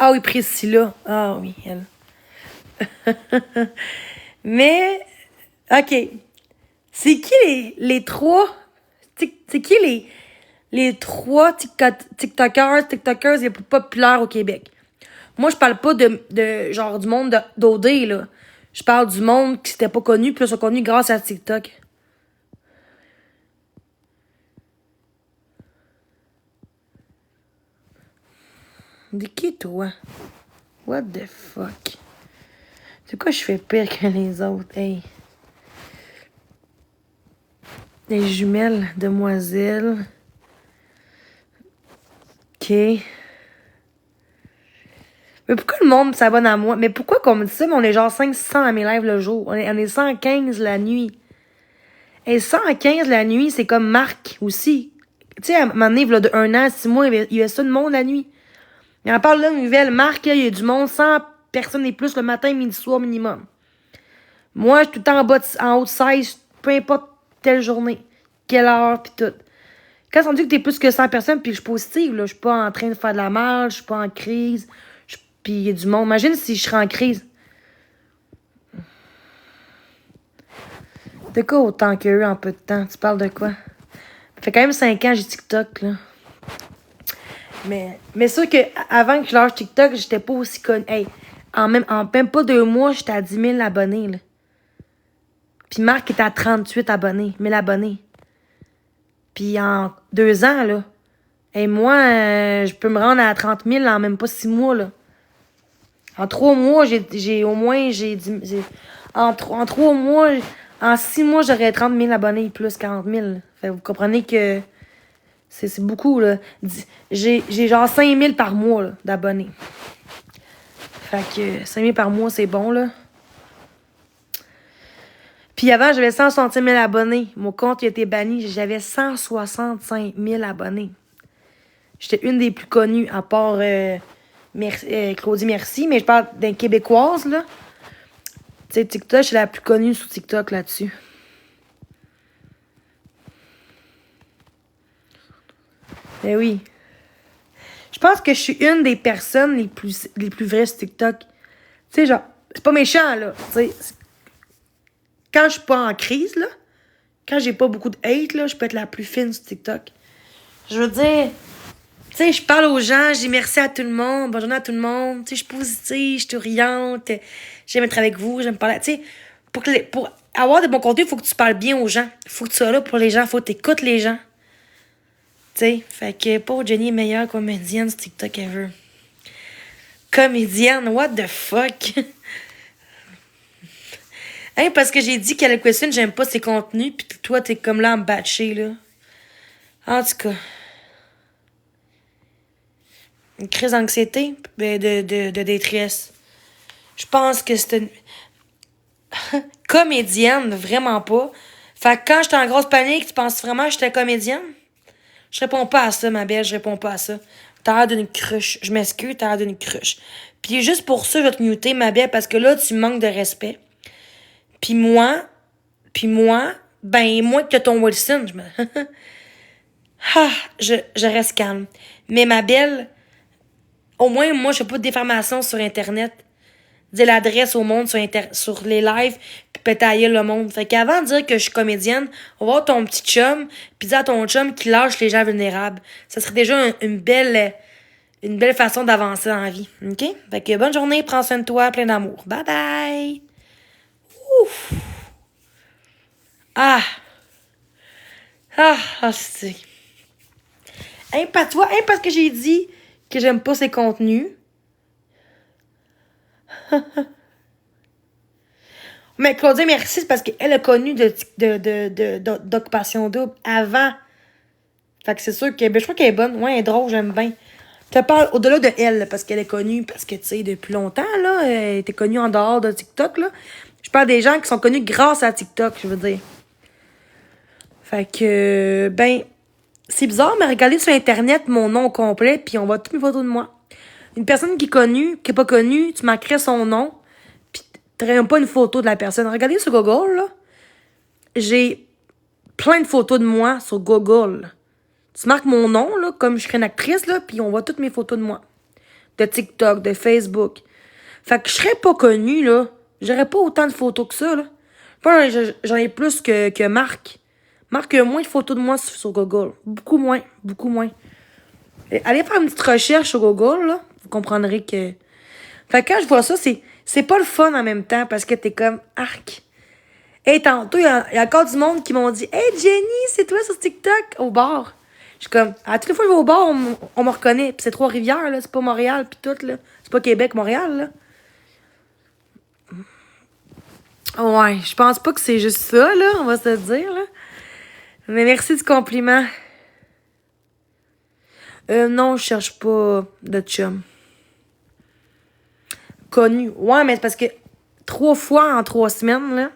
[SPEAKER 1] Ah oui, Priscilla. Ah oui, elle. Mais, OK. C'est qui les trois... C'est qui les trois TikTokers les plus populaires au Québec? Moi, je parle pas de genre du monde d'OD, là. Je parle du monde qui s'était pas connu, puis là, sont connus grâce à TikTok. De qui, toi? What the fuck? C'est quoi je fais pire que les autres? Hey. Les jumelles, demoiselles. OK. Mais pourquoi le monde s'abonne à moi? Mais pourquoi qu'on me dit ça? Mais on est genre 500 à mes lives le jour. On est 115 la nuit. Et 115 la nuit, c'est comme Marc aussi. Tu sais, à un moment donné, il y a de 1 an, 6 mois, il y a ça de monde la nuit. Il en parle là, une nouvelle. Marc, il y a du monde, 100 personnes et plus le matin, midi, soir minimum. Moi, je suis tout le temps en haut de 16, peu importe telle journée, quelle heure, pis tout. Quand on dit que t'es plus que 100 personnes, puis je suis positive, là, je suis pas en train de faire de la merde, je suis pas en crise, puis il y a du monde. Imagine si je serais en crise. De quoi autant qu'eux en peu de temps? Tu parles de quoi? Ça fait quand même 5 ans que j'ai TikTok, là. Mais sûr que avant que je lâche TikTok, j'étais pas aussi connue. Hey, en même pas 2 mois, j'étais à 10 000 abonnés, là. Puis Marc était à 38 abonnés, 1000 abonnés. Puis en 2 ans, là. Et moi, je peux me rendre à 30 000 en même pas 6 mois, là. En 3 mois, j'ai au moins, en 3 mois, en 6 mois, j'aurais 30 000 abonnés, plus 40 000. Fait, vous comprenez que c'est beaucoup, là. J'ai genre 5 000 par mois, là, d'abonnés. Fait que 5 000 par mois, c'est bon, là. Puis avant, j'avais 160 000 abonnés. Mon compte il a été banni. J'avais 165 000 abonnés. J'étais une des plus connues, à part Claudie Merci, mais je parle d'un Québécoise, là. Tu sais, TikTok, je suis la plus connue sur TikTok là-dessus. Ben oui. Je pense que je suis une des personnes les plus vraies sur TikTok. Tu sais, genre, c'est pas méchant, là. Tu sais, quand je suis pas en crise, là, quand j'ai pas beaucoup de hate, là, je peux être la plus fine sur TikTok. Je veux dire, tu sais, je parle aux gens, je dis merci à tout le monde, bonne journée à tout le monde. Tu sais, je suis positive, je suis souriante, j'aime être avec vous, j'aime parler. Tu sais, pour avoir de bon contenu, il faut que tu parles bien aux gens. Il faut que tu sois là pour les gens, il faut que tu écoutes les gens. Tu sais, fait que pauvre Jenny est meilleure comédienne sur TikTok ever. Comédienne, what the fuck? Hein, parce que j'ai dit qu'à la question, j'aime pas ses contenus, pis toi, t'es comme là en batché, là. En tout cas. Une crise d'anxiété, de détresse. Je pense que c'est une comédienne, vraiment pas. Fait que quand j'étais en grosse panique, tu penses vraiment que j'étais comédienne? Je réponds pas à ça, ma belle, je réponds pas à ça. T'as l'air d'une cruche. Je m'excuse, t'as l'air d'une cruche. Puis juste pour ça, je vais te muter, ma belle, parce que là, tu manques de respect. Puis moi, ben, moi que ton Wilson, je reste calme. Mais ma belle, au moins, moi, je fais pas de diffamation sur Internet. Dire l'adresse au monde sur les lives, puis pétailler le monde. Fait qu'avant de dire que je suis comédienne, on va voir ton petit chum, puis dire à ton chum qu'il lâche les gens vulnérables. Ça serait déjà une belle façon d'avancer dans la vie. OK? Fait que bonne journée, prends soin de toi, plein d'amour. Bye bye! Ouf! Ah, c'est... Tu vois, parce que j'ai dit que j'aime pas ses contenus. Mais Claudia, merci, c'est parce qu'elle a connu d'Occupation Double avant. Fait que c'est sûr que, je crois qu'elle est bonne. Ouais, elle est drôle, j'aime bien. Je te parle au-delà de elle, parce qu'elle est connue, parce que, tu sais, depuis longtemps, là, elle était connue en dehors de TikTok, là. Je parle des gens qui sont connus grâce à TikTok, je veux dire. Fait que, c'est bizarre, mais regardez sur Internet mon nom complet, puis on voit toutes mes photos de moi. Une personne qui est connue, qui est pas connue, tu marquerais son nom, puis t'aurais même pas une photo de la personne. Regardez sur Google, là. J'ai plein de photos de moi sur Google. Tu marques mon nom, là, comme je serais une actrice, là, puis on voit toutes mes photos de moi. De TikTok, de Facebook. Fait que je serais pas connue, là. J'aurais pas autant de photos que ça, là. J'en ai plus que Marc. Marc a moins de photos de moi sur Google. Beaucoup moins, beaucoup moins. Et allez faire une petite recherche sur Google, là. Vous comprendrez que... Fait que quand je vois ça, c'est pas le fun en même temps, parce que t'es comme, arc. Hey, tantôt, il y a encore du monde qui m'ont dit, hey, Jenny, c'est toi sur TikTok, au bar. Je suis comme, à toutes les fois que je vais au bar, on me reconnaît. Pis c'est Trois-Rivières, là. C'est pas Montréal, pis tout, là. C'est pas Québec, Montréal, là. Ouais, je pense pas que c'est juste ça, là. On va se dire, là. Mais merci du compliment. Non, je cherche pas de chum. Connu. Ouais, mais c'est parce que 3 fois en 3 semaines, là,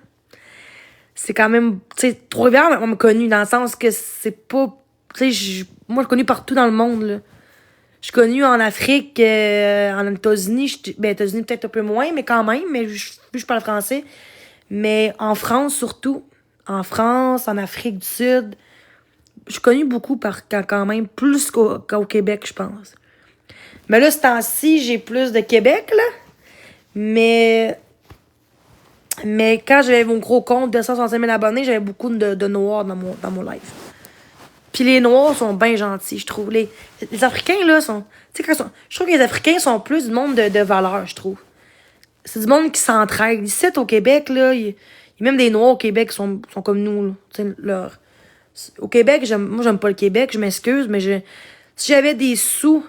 [SPEAKER 1] c'est quand même... Tu sais, Trois-Rivières, on m'a connu dans le sens que c'est pas... Tu sais, moi, je suis connue partout dans le monde, là. Je suis connue en Afrique, en États-Unis. États-Unis peut-être un peu moins, mais quand même. Mais je parle français. Mais en France, surtout. En France, en Afrique du Sud. Je suis connue beaucoup quand même, plus qu'au Québec, je pense. Mais là, ce temps-ci, j'ai plus de Québec, là. Mais quand j'avais mon gros compte de 165 000 abonnés, j'avais beaucoup de noirs dans mon live. Puis les noirs sont bien gentils, je trouve. Les Africains, là, sont... Tu sais, je trouve que les Africains sont plus du monde de valeur, je trouve. C'est du monde qui s'entraide. Ici, au Québec, là, il y a même des noirs au Québec qui sont comme nous, là. Tu sais, au Québec, moi, j'aime pas le Québec, je m'excuse, mais si j'avais des sous,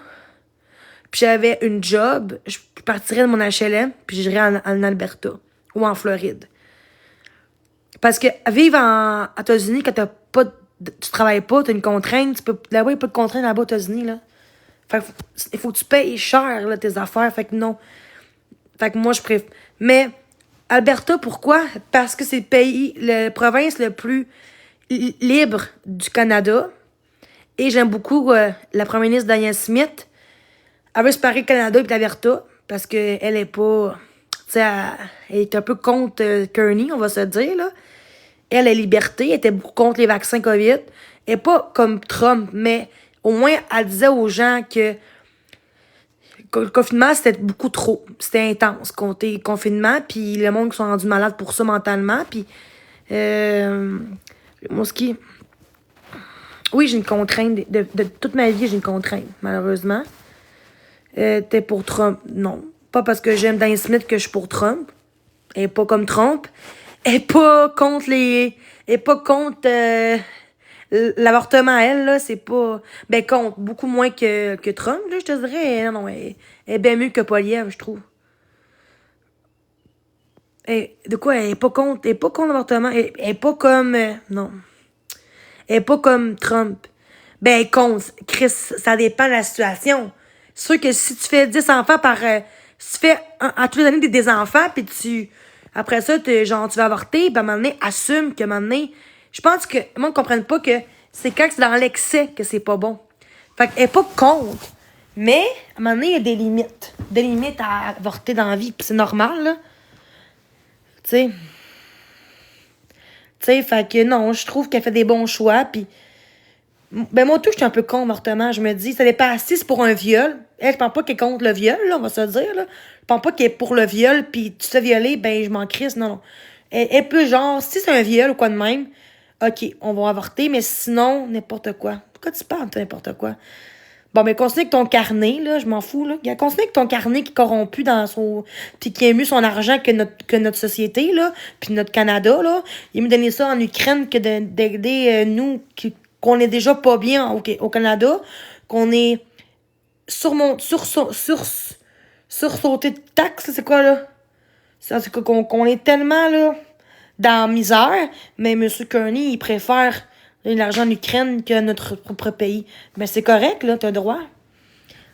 [SPEAKER 1] puis j'avais une job, je partirais de mon HLM, puis j'irais en Alberta ou en Floride. Parce que vivre aux États-Unis, quand tu travailles pas, t'as une contrainte, là-bas, il n'y a pas de contrainte là-bas aux États-Unis, là. Fait que il faut que tu payes cher, là, tes affaires. Fait que non. Fait que moi, je préfère. Mais Alberta, pourquoi? Parce que c'est la province le plus libre du Canada. Et j'aime beaucoup la première ministre Diane Smith. Elle veut séparer le Canada et l'Alberta. Parce qu'elle est pas... Tu sais, elle est un peu contre Kearney, on va se dire, là. Elle, la liberté, elle était beaucoup contre les vaccins COVID. Elle est pas comme Trump, mais au moins, elle disait aux gens que le confinement, c'était beaucoup trop. C'était intense, compter confinement, puis le monde qui sont rendus malades pour ça mentalement, puis... moi, oui, j'ai une contrainte. De toute ma vie, j'ai une contrainte, malheureusement. T'es pour Trump? Non. Pas parce que j'aime Dan Smith que je suis pour Trump. Elle est pas comme Trump. Elle est pas contre Elle est pas contre l'avortement, elle, là. C'est pas... contre. Beaucoup moins que Trump, là, je te dirais. Non, elle est bien mieux que Poliev, je trouve. De quoi? Elle est pas contre... Elle est pas contre l'avortement. Elle est pas comme... non. Elle est pas comme Trump. Contre. Chris, ça dépend de la situation. C'est sûr que si tu fais 10 enfants si tu fais à tous les années des enfants, puis après ça, tu vas avorter, ben à un moment donné, assume que un moment donné, je pense que le monde ne comprenne pas que c'est quand c'est dans l'excès que c'est pas bon. Fait qu'elle est pas contre. Mais, à un moment donné, il y a des limites. Des limites à avorter dans la vie, puis c'est normal, là. Tu sais, fait que non, je trouve qu'elle fait des bons choix, puis moi, tout, je suis un peu contre l'avortement. Je me dis, ça dépend si c'est pour un viol. Elle, je pense pas qu'elle est contre le viol, là, on va se dire, là. Je pense pas qu'elle est pour le viol, puis tu te fais violer, je m'en crisse, non. Elle peut, genre, si c'est un viol ou quoi de même, OK, on va avorter, mais sinon, n'importe quoi. Pourquoi tu parles de n'importe quoi? Bon, mais continue avec ton carnet, là, je m'en fous, là. Continue avec ton carnet qui est corrompu dans son... Puis qui a mieux son argent que notre société, là, puis notre Canada, là. Il me donner ça en Ukraine que d'aider nous, qu'on est déjà pas bien au Canada. qu'on est sursauté de taxes, c'est quoi, là? C'est qu'on est tellement, là, dans la misère, mais M. Kearney, il préfère donner de l'argent à l'Ukraine que notre propre pays. Mais c'est correct, là, t'as le droit.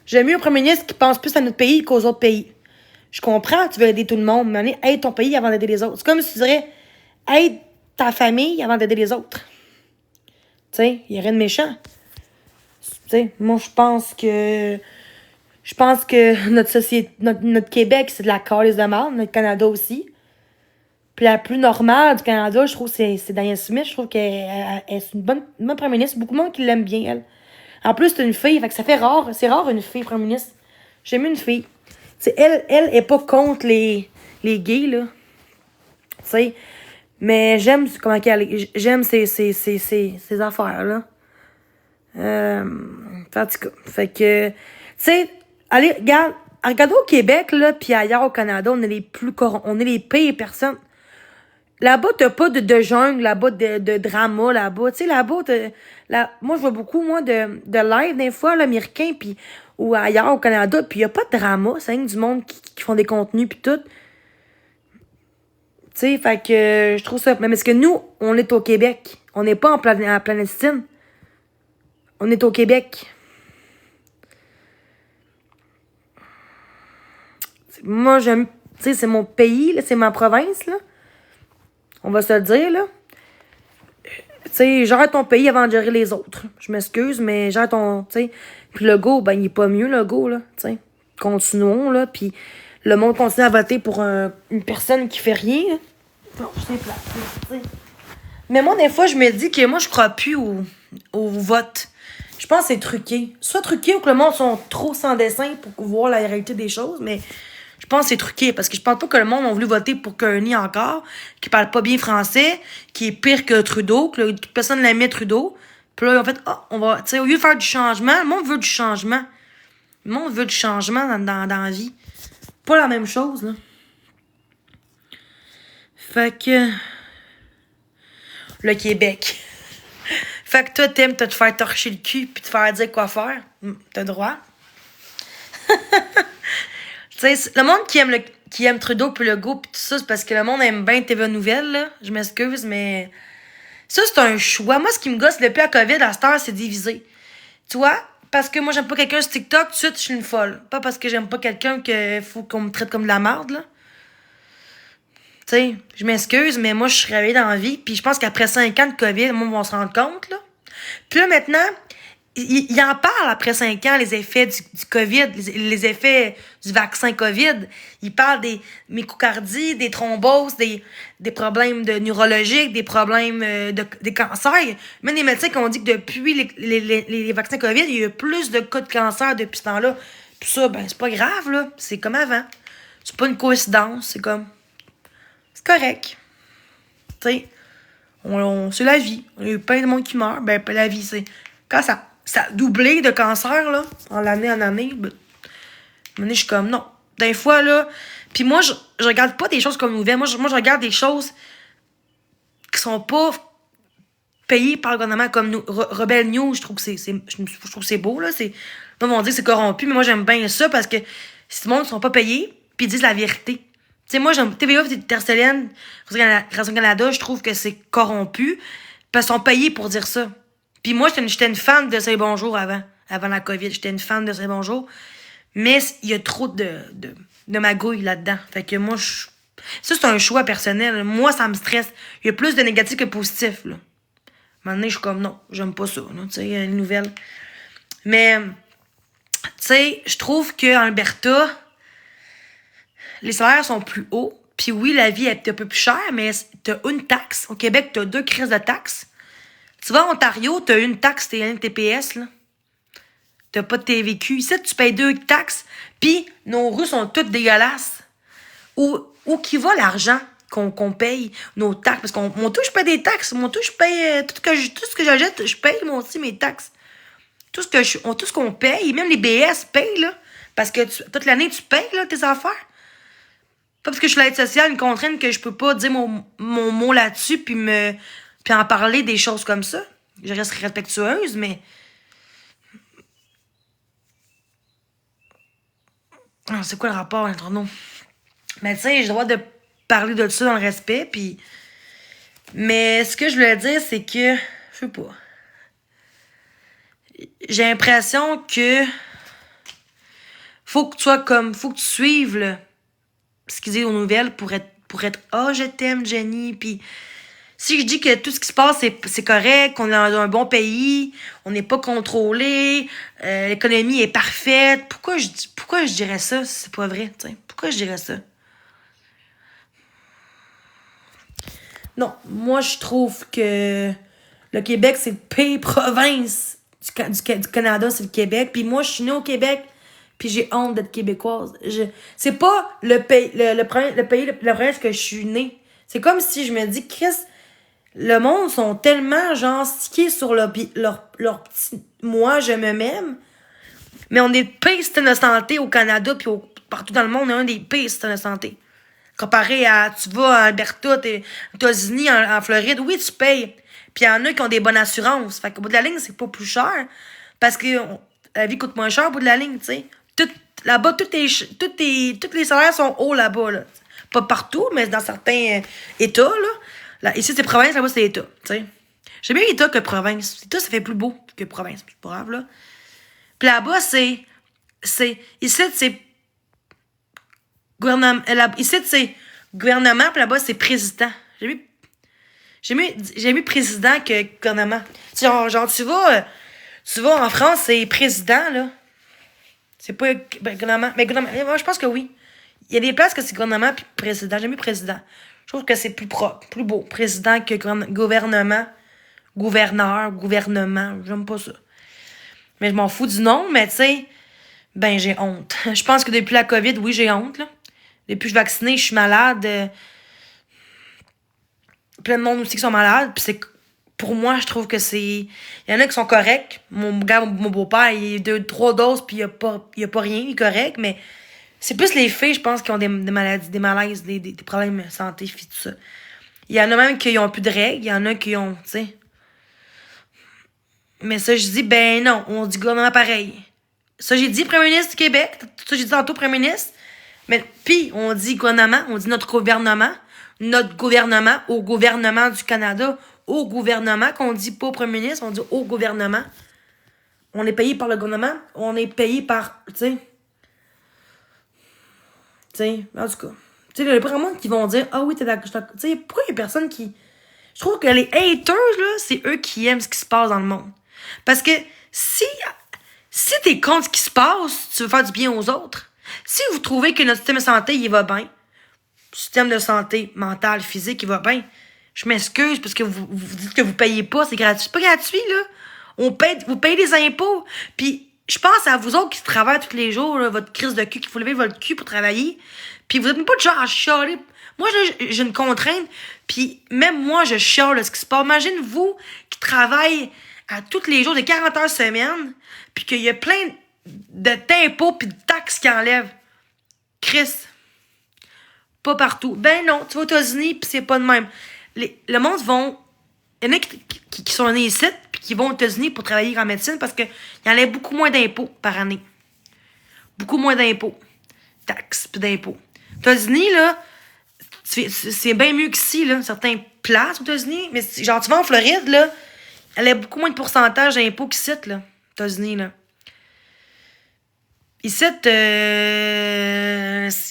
[SPEAKER 1] J'aime mieux un premier ministre qui pense plus à notre pays qu'aux autres pays. Je comprends, tu veux aider tout le monde, mais aide ton pays avant d'aider les autres. C'est comme si tu dirais, aide ta famille avant d'aider les autres. Tu sais, il n'y a rien de méchant. Tu sais, moi, je pense que notre société, notre Québec, c'est de la calice de merde, notre Canada aussi. Puis la plus normale du Canada, je trouve, c'est Diane Smith. Je trouve qu'elle est une bonne première ministre. Beaucoup de monde qui l'aime bien, elle. En plus, c'est une fille, fait que ça fait rare. C'est rare une fille première ministre. J'aime une fille. T'sais, elle est pas contre les gays, là. Tu sais. Mais j'aime comment qu'elle. J'aime ses affaires, là. En tout cas. Fait que. Tu sais, allez, regardez au Québec, là, pis ailleurs au Canada, on est les plus on est les pires personnes. Là-bas, t'as pas de jungle, là-bas, de drama, là-bas. Tu sais, là-bas, moi, je vois beaucoup, moi, de live, des fois, l'américain, puis ou ailleurs au Canada, puis y a pas de drama. C'est rien que du monde qui font des contenus, puis tout. Tu sais, fait que je trouve ça... Mais parce que nous, on est au Québec. On n'est pas en Palestine. On est au Québec. Moi, j'aime... Tu sais, c'est mon pays, là, c'est ma province, là. On va se le dire, là. Tu sais, gère ton pays avant de gérer les autres. Je m'excuse, mais gère ton... Tu sais, puis le go, ben, il est pas mieux, le go, là. Tu sais, continuons, là. Puis le monde continue à voter pour une personne qui fait rien. Non, c'est plat. Tu sais. Mais moi, des fois, je me dis que moi, je crois plus au vote. Je pense que c'est truqué. Soit truqué ou que le monde sont trop sans dessin pour voir la réalité des choses, mais... Je pense que c'est truqué, parce que je pense pas que le monde a voulu voter pour Kearney encore, qui parle pas bien français, qui est pire que Trudeau, que personne n'aimait Trudeau. Puis là, ils ont fait, on va, tu sais, au lieu de faire du changement, le monde veut du changement. Le monde veut du changement dans la vie. Pas la même chose, là. Fait que... Le Québec. Fait que toi, t'aimes te faire torcher le cul puis te faire dire quoi faire. T'as droit. Tu sais, le monde qui aime Trudeau puis Legault puis tout ça, c'est parce que le monde aime bien TV Nouvelles, là. Je m'excuse, mais ça, c'est un choix. Moi, ce qui me gosse depuis la COVID, à cette heure, c'est divisé. Tu vois? Parce que moi, j'aime pas quelqu'un sur TikTok, tout de suite, je suis une folle. Pas parce que j'aime pas quelqu'un qu'il faut qu'on me traite comme de la merde, là. Tu sais, je m'excuse, mais moi, je suis réveillée dans la vie, puis je pense qu'après 5 ans de COVID, le monde va se rendre compte, là. Puis là, maintenant... Il en parle après 5 ans, les effets du COVID, les effets du vaccin COVID. Il parle des mycocardies, des thromboses, des problèmes neurologiques, des problèmes des cancers. Même les médecins qui ont dit que depuis les vaccins COVID, il y a eu plus de cas de cancer depuis ce temps-là. Puis ça, ben, c'est pas grave, là. C'est comme avant. C'est pas une coïncidence. C'est comme... C'est correct. Tu sais, c'est la vie. Il y a eu plein de monde qui meurt. Ben, la vie, c'est... Quand ça a doublé de cancer, là, en année en année. Ben, je suis comme, non. Des fois, là... Puis moi, je regarde pas des choses comme nouvelles. Moi, je regarde des choses qui sont pas payées par le gouvernement, comme Rebelle News. Je trouve que c'est beau, là. Ils vont dire que c'est corrompu, mais moi, j'aime bien ça parce que si le monde ne sont pas payés, puis ils disent la vérité. Tu sais, moi, j'aime TVA, Tercelienne, Radio-Canada, je trouve que c'est corrompu, parce qu'ils sont payés pour dire ça. Puis moi, j'étais une fan de Salut Bonjour avant la COVID. J'étais une fan de Salut Bonjour. Mais il y a trop de magouilles là-dedans. Fait que moi, ça, c'est un choix personnel. Moi, ça me stresse. Il y a plus de négatif que de positif, là. À un moment donné, je suis comme, non, j'aime pas ça, tu sais, les nouvelles. Mais, tu sais, je trouve qu'en Alberta, les salaires sont plus hauts. Puis oui, la vie est un peu plus chère, mais t'as une taxe. Au Québec, t'as 2 crises de taxes. Tu vas en Ontario, t'as une taxe, t'es un TPS, là. T'as pas de TVQ. Ici, tu payes 2 taxes, pis nos rues sont toutes dégueulasses. Où qui va l'argent qu'on paye, nos taxes? Parce moi, tout, je paye des taxes. Moi, tout, je paye... tout ce que j'achète, je paye, moi aussi, mes taxes. Tout ce qu'on paye, même les BS payent, là. Parce que toute l'année, tu payes, là, tes affaires. Pas parce que je suis l'aide sociale, une contrainte que je peux pas dire mon mot là-dessus, puis en parler des choses comme ça. Je reste respectueuse, mais Ah, c'est quoi le rapport entre nous? Mais tu sais, j'ai le droit de parler de ça dans le respect, puis... Mais ce que je voulais dire, c'est que... Je sais pas. J'ai l'impression que... Faut que tu sois comme... Faut que tu suives, là, ce qu'ils disent aux nouvelles pour être oh, je t'aime, Jenny, puis... Si je dis que tout ce qui se passe, c'est correct, qu'on est dans un bon pays, on n'est pas contrôlé, l'économie est parfaite, pourquoi je dirais ça si c'est pas vrai, t'sais? Pourquoi je dirais ça? Non, moi, je trouve que le Québec, c'est le pire province du Canada, c'est le Québec. Puis moi, je suis née au Québec, puis j'ai honte d'être québécoise. C'est pas le pays, la province que je suis née. C'est comme si je me dis, Chris, le monde sont tellement, genre, stickés sur leur petit moi, je me m'aime. Mais on est le pire système de santé au Canada, puis partout dans le monde, on est un des pires systèmes de santé. Comparé à, tu vas à Alberta, aux États-Unis, en Floride, oui, tu payes. Puis il y en a qui ont des bonnes assurances. Fait qu'au bout de la ligne, c'est pas plus cher. Parce que la vie coûte moins cher au bout de la ligne, tu sais. Là-bas, tous les salaires sont hauts là-bas, là. Pas partout, mais dans certains États, là. Ici, c'est province, là-bas, c'est État, tu sais. J'aime mieux État que province. État, ça fait plus beau que province. C'est pas grave, là. Puis là-bas, ici, c'est gouvernement, ici, c'est gouvernement, puis là-bas, c'est président. J'ai mieux président que gouvernement. Genre tu vas en France, c'est président, là. C'est pas gouvernement. Mais gouvernement, moi, je pense que oui. Il y a des places que c'est gouvernement puis président. J'ai mieux président. Je trouve que c'est plus propre, plus beau. Président que gouvernement. Gouverneur, gouvernement. J'aime pas ça. Mais je m'en fous du nom, mais tu sais, ben j'ai honte. Je pense que depuis la COVID, oui, j'ai honte, là. Depuis que je suis vaccinée, je suis malade. Plein de monde aussi qui sont malades. Puis pour moi, je trouve que c'est... Il y en a qui sont corrects. Mon beau-père, il est 2-3 doses, puis il y a pas rien, il est correct. Mais c'est plus les filles, je pense, qui ont des maladies, des malaises, des problèmes de santé, puis tout ça. Il y en a même qui ont plus de règles. Il y en a qui ont, tu sais... Mais ça, je dis, ben non, on dit gouvernement pareil. Ça, j'ai dit premier ministre du Québec. Ça, j'ai dit tantôt premier ministre. Mais puis, on dit gouvernement, on dit notre gouvernement au gouvernement du Canada, au gouvernement, qu'on dit pas au premier ministre, on dit au gouvernement. On est payé par le gouvernement, on est payé par, tu sais, en tout cas. Tu sais, il y a pas vraiment qui vont dire, ah oui, t'es d'accord. Tu sais, pourquoi il y a personne qui... Je trouve que les haters, là, c'est eux qui aiment ce qui se passe dans le monde. Parce que si t'es contre ce qui se passe, tu veux faire du bien aux autres. Si vous trouvez que notre système de santé, il va bien, système de santé mentale, physique, il va bien, je m'excuse parce que vous dites que vous payez pas, c'est gratuit. C'est pas gratuit, là. Vous payez des impôts. Puis je pense à vous autres qui travaillent tous les jours, là, votre crise de cul, qu'il faut lever votre cul pour travailler. Puis vous êtes même pas de genre à chialer. Moi, j'ai une contrainte, puis même moi, je chiale là, ce qui se passe. Imagine vous qui travaillez à tous les jours, des 40 heures semaine, puis qu'il y a plein d'impôts puis de taxes qui enlèvent. Chris, pas partout. Ben non, tu vas aux États-Unis, puis c'est pas de même. Le monde vont... Il y en a qui sont nés ici, puis qui vont aux États-Unis pour travailler en médecine parce qu'il y enlève beaucoup moins d'impôts par année. Beaucoup moins d'impôts. Taxes puis d'impôts. Aux États-Unis, là, c'est bien mieux qu'ici, là, certaines places aux États-Unis. Mais genre, tu vas en Floride, là, elle a beaucoup moins de pourcentage d'impôts qu'ici, là, aux États-Unis, là. Ici, il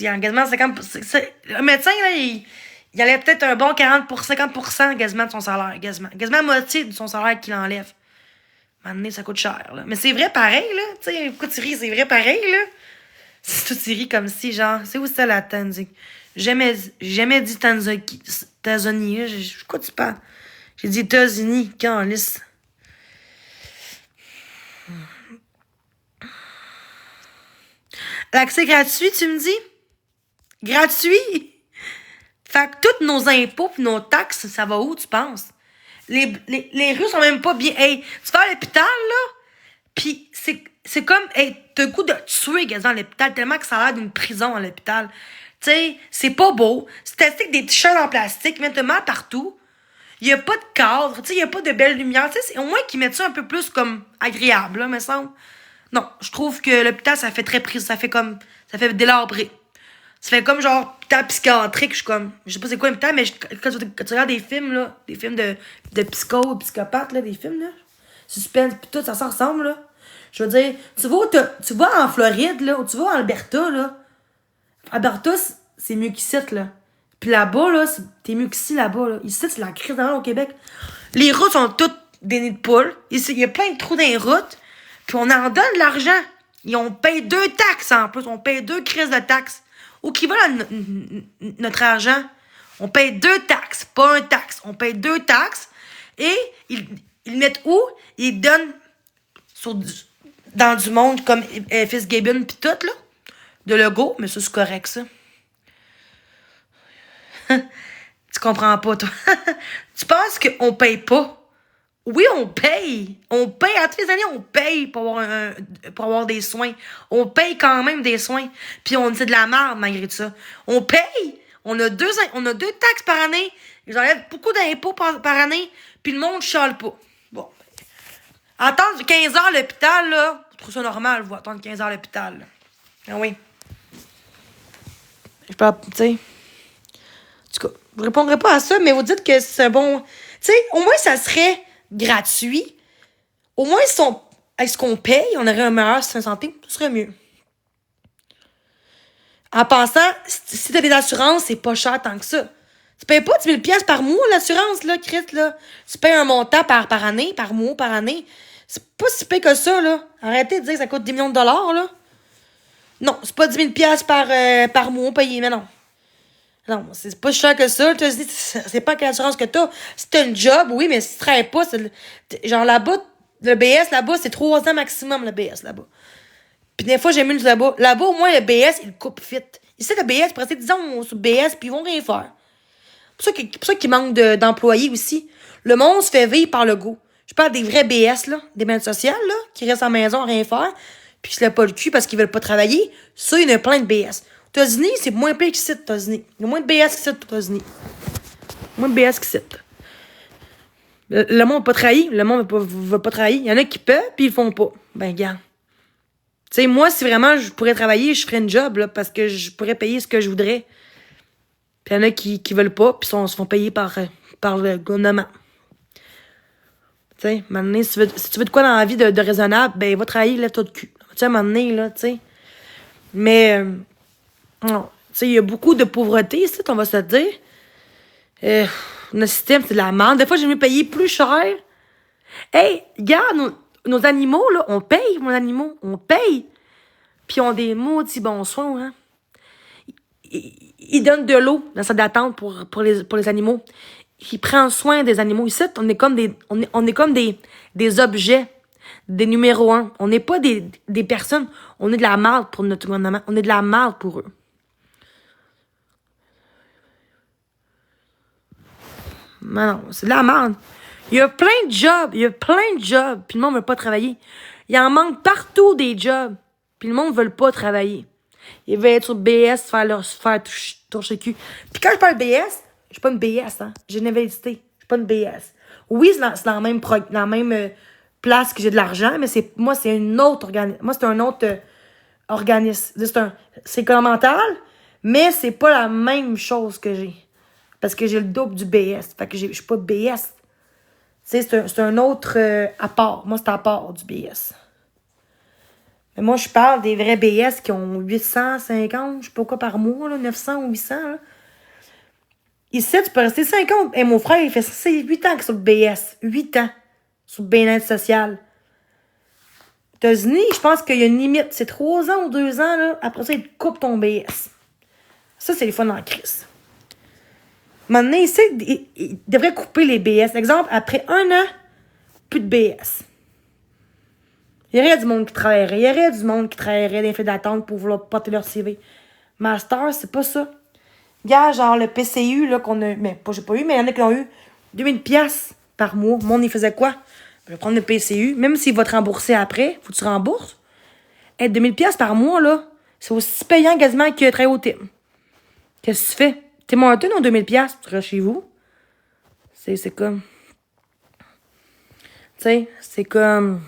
[SPEAKER 1] y a quasiment 50%. Le médecin, là, il enlève peut-être un bon 50% quasiment de son salaire. Quasiment la moitié de son salaire qu'il enlève. Maintenant, ça coûte cher, là. Mais c'est vrai pareil, là. Tu sais, pourquoi tu ris? C'est vrai pareil, là. Si toi, tu ris comme si, genre, c'est où ça, la Tanzanie? Jamais dit Tanzanie, là. Quoi tu parles? J'ai dit États-Unis, quand lisse. L'accès gratuit, tu me dis? Gratuit? Fait que tous nos impôts pis nos taxes, ça va où, tu penses? Les rues sont même pas bien... Hey, tu vas à l'hôpital, là, pis c'est comme... Hey, t'as le goût de tuer, dans l'hôpital, tellement que ça a l'air d'une prison à l'hôpital. Tu sais, c'est pas beau. C'est des t-shirts en plastique, mais t'as mal partout. Y a pas de cadre, tu sais, y a pas de belle lumière. Tu sais, c'est au moins qu'ils mettent ça un peu plus comme agréable, là, me semble. Non, je trouve que l'hôpital, ça fait très prise. Ça fait délabré. Ça fait comme genre hôpital psychiatrique. Je suis comme, je sais pas c'est quoi l'hôpital, mais quand tu regardes des films, là, des films de psychopathes, là, des films, là, suspense, pis tout, ça ressemble, là. Je veux dire, tu vas en Floride, là, ou tu vas en Alberta, là. Alberta, c'est mieux qu'ici, là. Puis là-bas, là, t'es mieux qu'ici, là-bas, là. Ici, c'est la crise d'avant au Québec. Les routes sont toutes des nids de poules. Ici, il y a plein de trous dans les routes. Puis on en donne de l'argent. Et on paye 2 taxes en plus. On paye 2 crises de taxes. Où qui va notre argent? On paye 2 taxes, pas un taxe. On paye 2 taxes. Et ils mettent où? Ils donnent dans du monde comme Fitzgibbon pis tout, là. De Legault. Mais ça, c'est correct, ça. Tu comprends pas, toi. Tu penses qu'on paye pas? Oui, on paye. On paye. À toutes les années, on paye pour avoir des soins. On paye quand même des soins. Puis c'est de la merde malgré tout ça. On paye. On a 2 taxes par année. Ils enlèvent beaucoup d'impôts par année. Puis le monde chiale pas. Bon. Attendre 15 heures à l'hôpital, là, je trouve ça normal, vous, attendre 15 heures à l'hôpital. Là. Ah oui. Je peux, tu sais. En tout cas, vous répondrez pas à ça, mais vous dites que c'est bon. Tu sais, au moins, ça serait gratuit. Au moins, est-ce qu'on paye, on aurait un meilleur système de santé, ce serait mieux. En pensant, si t'as des assurances, c'est pas cher tant que ça. Tu payes pas 10 000 par mois, l'assurance, là, Chris, là. Tu payes un montant par année, par mois, par année. C'est pas si payé que ça, là. Arrêtez de dire que ça coûte 10 millions de dollars, là. Non, c'est pas 10 000 par mois payé, mais non. Non, c'est pas cher que ça. C'est pas quelle assurance que t'as. Si t'as une job, oui, mais si tu travailles pas, genre là-bas, le BS, là-bas, c'est 3 ans maximum, le BS, là-bas. Puis des fois, j'ai mis le là-bas. Là-bas, au moins, le BS, il coupe vite. Ici, le BS, presque 10 ans sur le BS, puis ils vont rien faire. C'est pour ça qu'il manque d'employés aussi. Le monde se fait vivre par le goût. Je parle des vrais BS, là, des maîtres sociales, là, qui restent à la maison à rien faire, puis qui se lèvent pas le cul parce qu'ils veulent pas travailler. Ça, il y en a plein de BS. Aux États-Unis, c'est moins pire qu'ici, aux États-Unis. Il y a moins de BS qu'ici, aux États-Unis. Moins de BS qu'ici. Le monde veut pas travailler. Le monde veut pas travailler. Il y en a qui peuvent, puis ils le font pas. Ben, gars. Tu sais, moi, si vraiment je pourrais travailler, je ferais une job, là, parce que je pourrais payer ce que je voudrais. Puis il y en a qui veulent pas, puis se font payer par le gouvernement. Tu sais, maintenant, si tu veux de quoi dans la vie de raisonnable, ben, va travailler, lève-toi de cul. Tu sais, à un moment donné, là, tu sais. Mais, non. Tu sais, il y a beaucoup de pauvreté ici, on va se le dire. Notre système, c'est de la merde. Des fois, j'ai mieux payer plus cher. Hey, regarde, nos animaux, là, on paye, mon animaux. On paye. Puis ils ont des maudits bons soins, hein. Ils donnent de l'eau dans la salle d'attente pour les animaux. Ils prennent soin des animaux. Ici, on est comme des objets, des numéros 1. On n'est pas des personnes. On est de la merde pour notre gouvernement. On est de la merde pour eux. Mais non, c'est de la merde. Il y a plein de jobs. Puis le monde veut pas travailler. Il en manque partout des jobs. Puis le monde veut pas travailler. Ils veulent être sur BS, se faire toucher le cul. Puis quand je parle BS, je suis pas une BS, hein. J'ai une invalidité. Je suis pas une BS. Oui, c'est dans la même place que j'ai de l'argent, mais moi, c'est une autre organisme. Moi, c'est un autre organisme. C'est mental, mais c'est pas la même chose que j'ai. Parce que j'ai le double du BS. Fait que je suis pas BS. Tu sais, c'est un autre à part. Moi, c'est à part du BS. Mais moi, je parle des vrais BS qui ont 850, je sais pas quoi par mois, là, 900 ou 800. Là. Ici, tu peux rester 50. Et mon frère, il fait 8 ans sur le BS. 8 ans sur le bien-être social. Aux États-Unis, je pense qu'il y a une limite. C'est 3 ans ou 2 ans. Là. Après ça, ils te coupent ton BS. Ça, c'est les fun en crise. Maintenant, ici, ils devraient couper les BS. Exemple, après 1 an, plus de BS. Il y aurait du monde qui travaillerait. Il y aurait du monde qui travaillerait dans les files d'attente pour vouloir porter leur CV. Master, c'est pas ça. Gars, genre le PCU, là, qu'on a... Mais j'ai pas eu, mais il y en a qui l'ont eu. 2000$ par mois. Le monde, il faisait quoi? Je vais prendre le PCU. Même s'il va te rembourser après, faut que tu rembourses. Hey, 2000$ par mois, là, c'est aussi payant quasiment que très haut team. Qu'est-ce que tu fais? T'es monté dans 2000$, tu restes chez vous. C'est comme... Tu sais, c'est comme...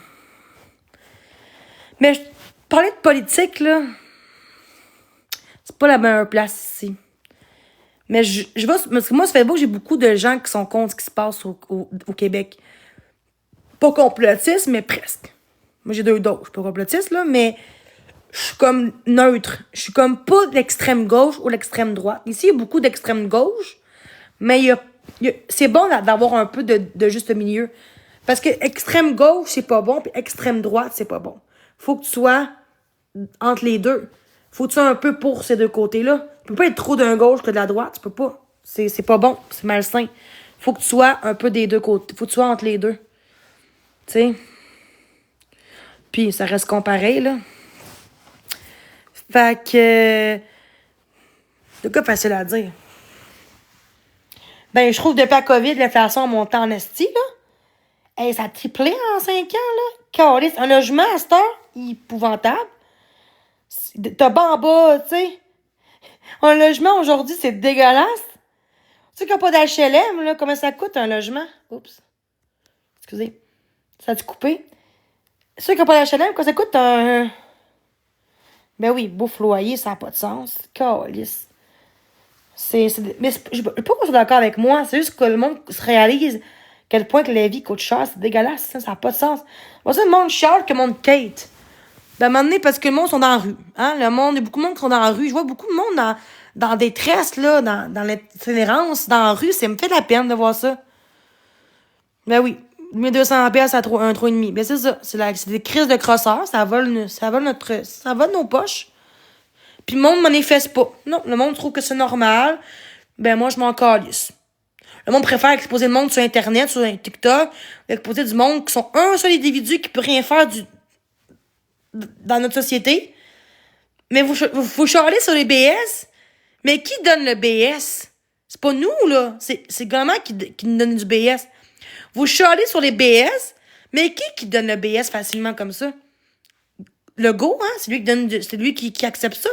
[SPEAKER 1] Mais parler de politique, là, c'est pas la meilleure place ici. Mais je vois, parce que moi, sur Facebook, j'ai beaucoup de gens qui sont contre ce qui se passe au Québec. Pas complotiste, mais presque. Moi, j'ai 2 doses. Je suis pas complotiste, là, mais je suis comme neutre. Je suis comme pas de l'extrême gauche ou l'extrême droite. Ici, il y a beaucoup d'extrême gauche, mais c'est bon d'avoir un peu de juste milieu. Parce que extrême gauche, c'est pas bon, puis extrême droite, c'est pas bon. Faut que tu sois entre les deux. Faut que tu sois un peu pour ces deux côtés-là. Tu peux pas être trop d'un gauche que de la droite. Tu peux pas. C'est pas bon. C'est malsain. Faut que tu sois un peu des deux côtés. Faut que tu sois entre les deux. Tu sais? Puis ça reste comparé, là. Fait que... de quoi facile à dire? Ben, je trouve que depuis la COVID, l'inflation a monté en esti, là. Hey, ça a triplé en 5 ans, là. Caliste, un logement à cette heure, épouvantable. T'as bas en bas, tu sais. Un logement aujourd'hui, c'est dégueulasse. Tu sais qu'il n'y a pas d'HLM, là, comment ça coûte un logement? Oups. Excusez. Ça a-tu coupé? Ceux qui n'ont pas d'HLM, quoi ça coûte un... Ben oui, bouffe loyer, ça n'a pas de sens. Calisse. Mais je peux pas qu'on soit d'accord avec moi. C'est juste que le monde se réalise à quel point que la vie coûte cher. C'est dégueulasse, ça n'a pas de sens. Bon, ça, le monde chiale que le monde Kate. Ben, à un moment donné, parce que le monde sont dans la rue. Hein? Il y a beaucoup de monde qui sont dans la rue. Je vois beaucoup de monde dans des tresses, là, dans l'itinérance, dans la rue. Ça me fait de la peine de voir ça. Ben oui. 1200 pièces à un 3,5. Ben c'est ça. C'est des crises de crosseurs. Ça vole nos poches. Puis le monde manifeste pas. Non, le monde trouve que c'est normal. Ben moi, je m'en calisse. Le monde préfère exposer le monde sur Internet, sur TikTok, exposer du monde qui sont un seul individu qui peut rien faire dans notre société. Mais vous chialez sur les BS. Mais qui donne le BS? C'est pas nous, là. C'est le gouvernement qui nous donne du BS. Vous chialez sur les BS, mais qui donne le BS facilement comme ça? Le go, hein? C'est lui qui accepte ça.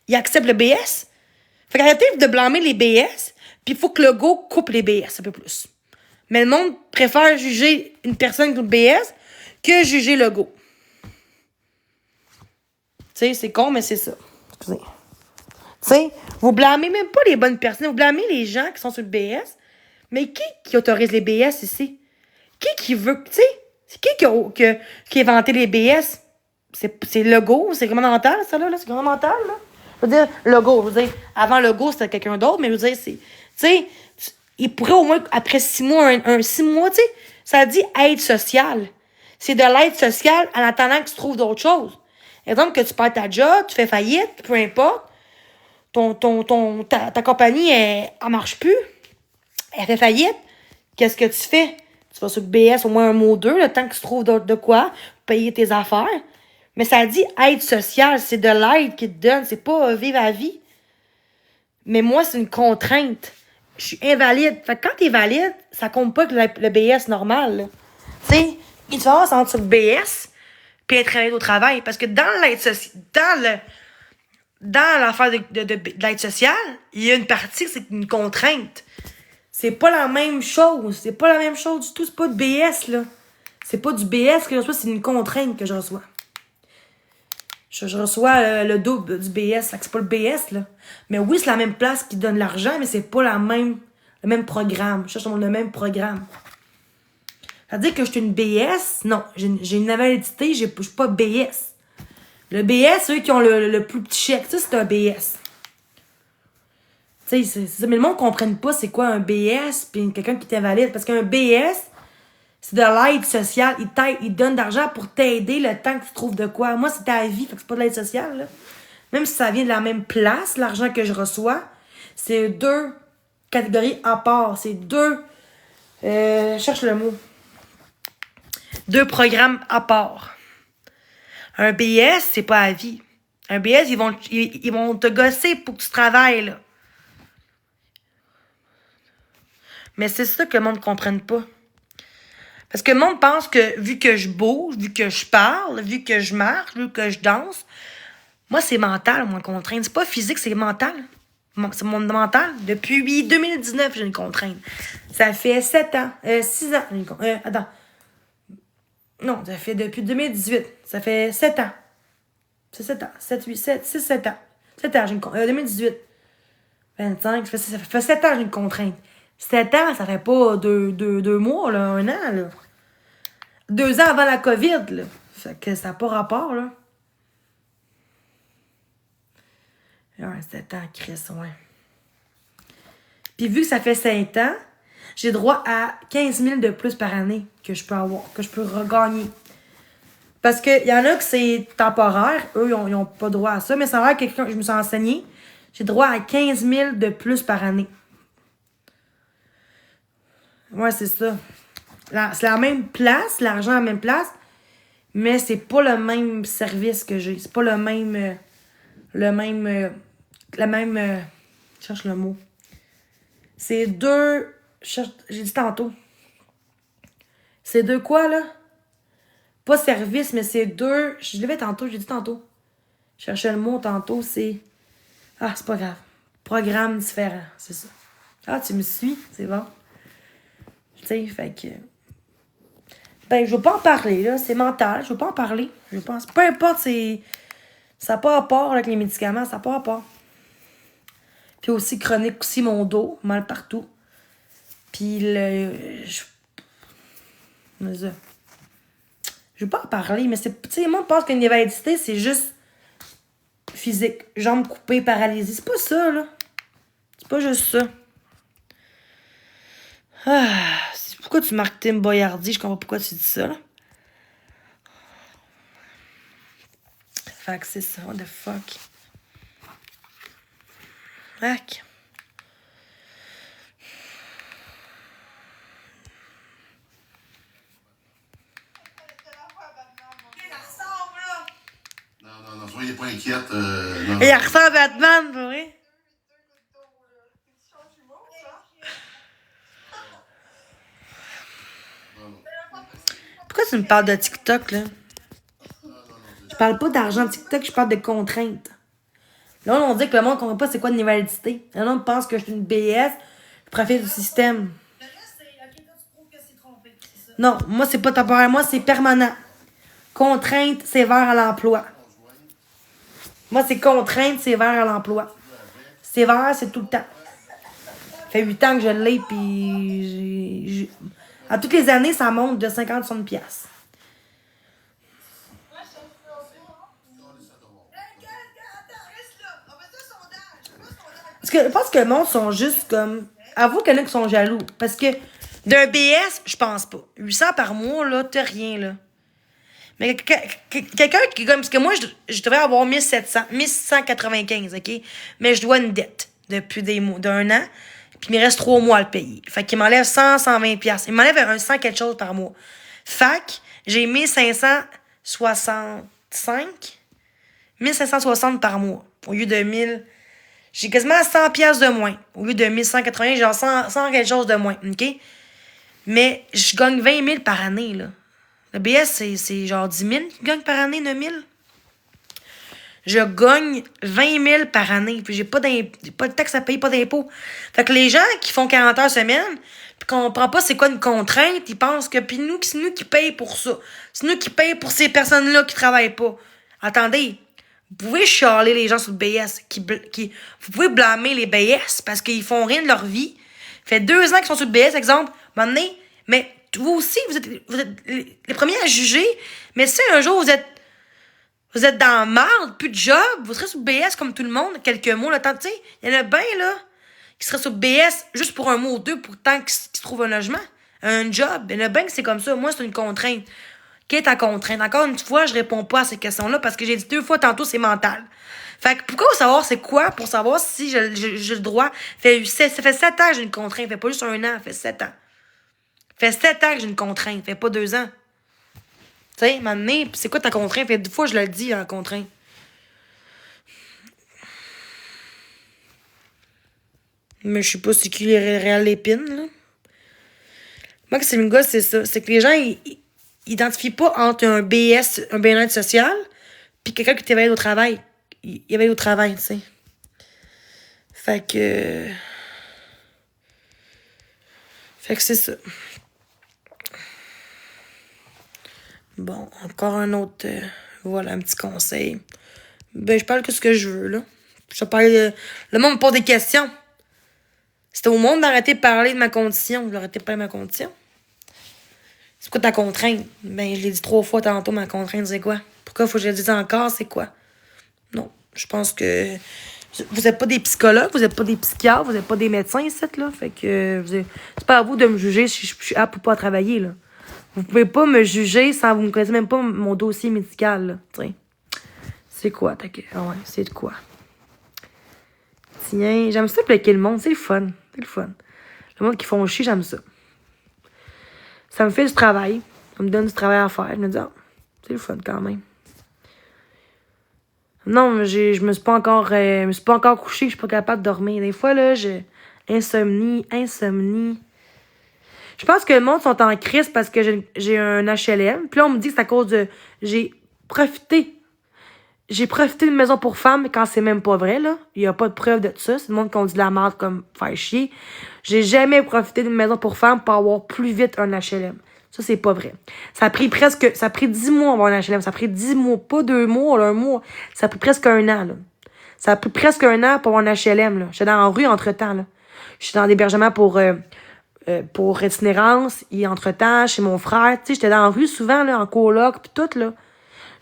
[SPEAKER 1] Il accepte le BS. Fait qu'arrêtez de blâmer les BS, puis il faut que le go coupe les BS un peu plus. Mais le monde préfère juger une personne comme BS que juger le go. Tu sais, c'est con, mais c'est ça. Excusez. Tu sais, vous blâmez même pas les bonnes personnes, vous blâmez les gens qui sont sur le BS. Mais qui autorise les BS ici? Qui veut, tu sais, c'est qui a inventé les BS? C'est Legault, c'est gouvernemental, ça, là, c'est gouvernemental, là. Je veux dire, Legault, je veux dire, avant Legault, c'était quelqu'un d'autre, mais je veux dire, tu sais, il pourrait au moins, après 6 mois, 6 mois, tu sais, ça dit aide sociale. C'est de l'aide sociale en attendant que tu trouves d'autres choses. Exemple, que tu perds ta job, tu fais faillite, peu importe, ta compagnie, elle marche plus. Elle fait faillite. Qu'est-ce que tu fais? Tu vas sur le BS au moins un mot ou deux, le temps que tu trouves de quoi pour payer tes affaires. Mais ça dit aide sociale. C'est de l'aide qu'ils te donnent. C'est pas vivre à vie. Mais moi, c'est une contrainte. Je suis invalide. Fait que quand t'es valide, ça compte pas que le BS normal. Tu sais, il faut avoir entre le BS puis être travaillé au travail. Parce que dans l'aide sociale, dans l'affaire de l'aide sociale, il y a une partie, c'est une contrainte. C'est pas la même chose. C'est pas la même chose du tout. C'est pas de BS, là. C'est pas du BS que je reçois, c'est une contrainte que je reçois. Je reçois le double du BS. C'est pas le BS, là. Mais oui, c'est la même place qui donne l'argent, mais c'est pas le même programme. Je cherche le même programme. Ça veut dire que je suis une BS? Non. J'ai une invalidité, je suis pas BS. Le BS, ceux qui ont le plus petit chèque, ça, c'est un BS. Tu sais, c'est ça. Mais le monde ne comprenne pas c'est quoi un BS puis quelqu'un qui est invalide. Parce qu'un BS, c'est de l'aide sociale. Il donne de l'argent pour t'aider le temps que tu trouves de quoi. Moi, c'est ta vie, fait que c'est pas de l'aide sociale, là. Même si ça vient de la même place, l'argent que je reçois, c'est 2 catégories à part. C'est 2... cherche le mot. 2 programmes à part. Un BS, c'est pas à vie. Un BS, ils vont te gosser pour que tu travailles, là. Mais c'est ça que le monde ne comprenne pas. Parce que le monde pense que vu que je bouge, vu que je parle, vu que je marche, vu que je danse, moi, c'est mental, mon contrainte. C'est pas physique, c'est mental. C'est mon mental. Depuis 2019, j'ai une contrainte. Ça fait 7 ans, 6 ans. Attends. Non, ça fait depuis 2018. Ça fait 7 ans. C'est 7 ans. 7, 8, 7, 6, 7 ans. 7 ans, j'ai une contrainte. 2018. 25, ça fait 7 ans, j'ai une contrainte. 7 ans, ça fait pas 2 mois, là, 1 an, là. 2 ans avant la COVID, là. Fait que ça n'a pas rapport, là. Ouais, 7 ans, Chris, ouais. Puis vu que ça fait 5 ans, j'ai droit à 15 000 de plus par année que je peux avoir, que je peux regagner. Parce qu'il y en a que c'est temporaire, eux, ils n'ont pas droit à ça, mais ça va être quelqu'un que je me suis enseigné, j'ai droit à 15 000 de plus par année. Ouais, c'est ça. C'est la même place, l'argent à la même place, mais c'est pas le même service que j'ai. C'est pas le même. Je cherche le mot. C'est deux. J'ai dit tantôt. C'est deux quoi, là? Pas service, mais c'est deux. Je l'avais tantôt, j'ai dit tantôt. Je cherchais le mot tantôt, c'est. Ah, c'est pas grave. Programme différent, c'est ça. Ah, tu me suis, c'est bon. Tu sais, fait que. Ben, je veux pas en parler, là. C'est mental, je veux pas en parler. Je pense. Peu importe, c'est. Ça n'a pas rapport avec les médicaments, ça n'a pas rapport. Puis aussi chronique aussi mon dos, mal partout. Puis je veux pas en parler, mais c'est. Tu sais, le monde pense qu'une invalidité, c'est juste physique. Jambes coupées, paralysées. C'est pas ça, là. C'est pas juste ça. Ah, pourquoi tu marques Tim Boyardi? Je comprends pas pourquoi tu dis ça, là. Fait que c'est ça, what the fuck. Fuck.
[SPEAKER 3] Non, soyez pas inquiète.
[SPEAKER 1] Et il ressemble à Batman, pour vrai. Pourquoi tu me parles de TikTok, là? Je parle pas d'argent TikTok, je parle de contraintes. Là, on dit que le monde ne comprend pas c'est quoi une invalidité. Là, on pense que je suis une BS, je profite du système.
[SPEAKER 2] Le reste, c'est. Ok, toi, tu prouves que c'est trompé. C'est ça.
[SPEAKER 1] Non, moi, c'est pas temporaire, moi, c'est permanent. Contrainte sévère à l'emploi. Moi, c'est contrainte sévère à l'emploi. Sévère, c'est tout le temps. Ça fait 8 ans que je l'ai, puis à toutes les années, ça monte de 50-60 piastres. Parce que je pense que le monde sont juste comme. Avoue qu'il y en a qui sont jaloux. Parce que d'un BS, je pense pas. 800 par mois, là, t'as rien, là. Mais quelqu'un qui comme. Parce que moi, je devrais avoir 1700, 1695, OK? Mais je dois une dette depuis d'un an. Puis il me reste 3 mois à le payer. Fait qu'il m'enlève 120 piastres. Il m'enlève un 100 quelque chose par mois. Fait que j'ai 1565. 1560 par mois. Au lieu de 1000. J'ai quasiment 100 piastres de moins. Au lieu de 1180, j'ai genre 100 quelque chose de moins. OK? Mais je gagne 20 000 par année, là. Le BS, c'est genre 10 000 qui gagne par année, 9 000. Je gagne 20 000 par année. Puis j'ai pas de taxes à payer, pas d'impôts. Fait que les gens qui font 40 heures semaine, puis qu'on comprend pas c'est quoi une contrainte, ils pensent que puis nous, c'est nous qui payons pour ça. C'est nous qui payons pour ces personnes-là qui travaillent pas. Attendez. Vous pouvez chialer les gens sur le BS. Vous pouvez blâmer les BS parce qu'ils font rien de leur vie. Ça fait 2 ans qu'ils sont sur le BS, exemple. Maintenant, mais vous aussi, vous êtes les premiers à juger. Mais si un jour vous êtes dans la marde, plus de job, vous serez sur le BS comme tout le monde, quelques mois. Tu sais, il y en a bien, là, qui seraient sur le BS juste pour un mois ou deux, pour tant qu'ils se trouvent un logement, un job. Il y en a bien que c'est comme ça. Moi, c'est une contrainte. Quelle est ta contrainte? Encore une fois, je réponds pas à ces questions-là parce que j'ai dit 2 fois tantôt, c'est mental. Fait que pourquoi savoir c'est quoi? Pour savoir si j'ai le droit. Ça fait 7 ans que j'ai une contrainte. Ça fait pas juste 1 an, ça fait 7 ans. Ça fait 7 ans que j'ai une contrainte. Ça fait pas 2 ans. Tu sais, maintenant, c'est quoi ta contrainte? Ça fait 2 fois que je le dis, la contrainte. Mais je sais pas c'est qui les réels l'épine, là. Moi, que c'est une gosse, c'est ça. C'est que les gens, ils identifient pas entre un BS, un bien-être social, puis quelqu'un qui t'éveille au travail. Il éveille au travail, tu sais. Fait que c'est ça. Bon, encore un autre... voilà, un petit conseil. Ben, je parle que ce que je veux, là. Je parle... le monde me pose des questions. C'était au monde d'arrêter de parler de ma condition. Je vais arrêter de parler de ma condition. C'est quoi ta contrainte? Ben, je l'ai dit 3 fois tantôt, ma contrainte, c'est quoi? Pourquoi faut que je le dise encore, c'est quoi? Non, je pense que... Vous n'êtes pas des psychologues, vous n'êtes pas des psychiatres, vous n'êtes pas des médecins ici, là. Fait que c'est pas à vous de me juger si je suis apte ou pas à travailler, là. Vous pouvez pas me juger sans vous me connaissez même pas mon dossier médical, là. T'sais. C'est quoi, t'inquiète? Ah ouais, c'est de quoi? Tiens, j'aime ça plaquer le monde, c'est le fun. C'est le fun. Le monde qui font chier, j'aime ça. Ça me fait du travail. Ça me donne du travail à faire. Je me dis, ah, c'est le fun quand même. Non, je me suis pas encore couchée, je suis pas capable de dormir. Des fois, là, insomnie. Je pense que le monde sont en crise parce que j'ai un HLM. Puis là, on me dit que c'est à cause de... J'ai profité d'une maison pour femmes quand c'est même pas vrai, là. Il y a pas de preuve de ça. C'est le monde qui ont dit de la merde comme faire chier. J'ai jamais profité d'une maison pour femmes pour avoir plus vite un HLM. Ça, c'est pas vrai. Ça a pris 10 mois à avoir un HLM. Ça a pris 10 mois, pas 2 mois, là, 1 mois. Ça a pris presque 1 an, là. Ça a pris presque 1 an pour avoir un HLM, là. J'étais dans la rue entre-temps, là. J'étais dans l'hébergement pour itinérance. Et entre-temps, chez mon frère, tu sais, j'étais dans la rue souvent, là, en coloc, pis tout, là.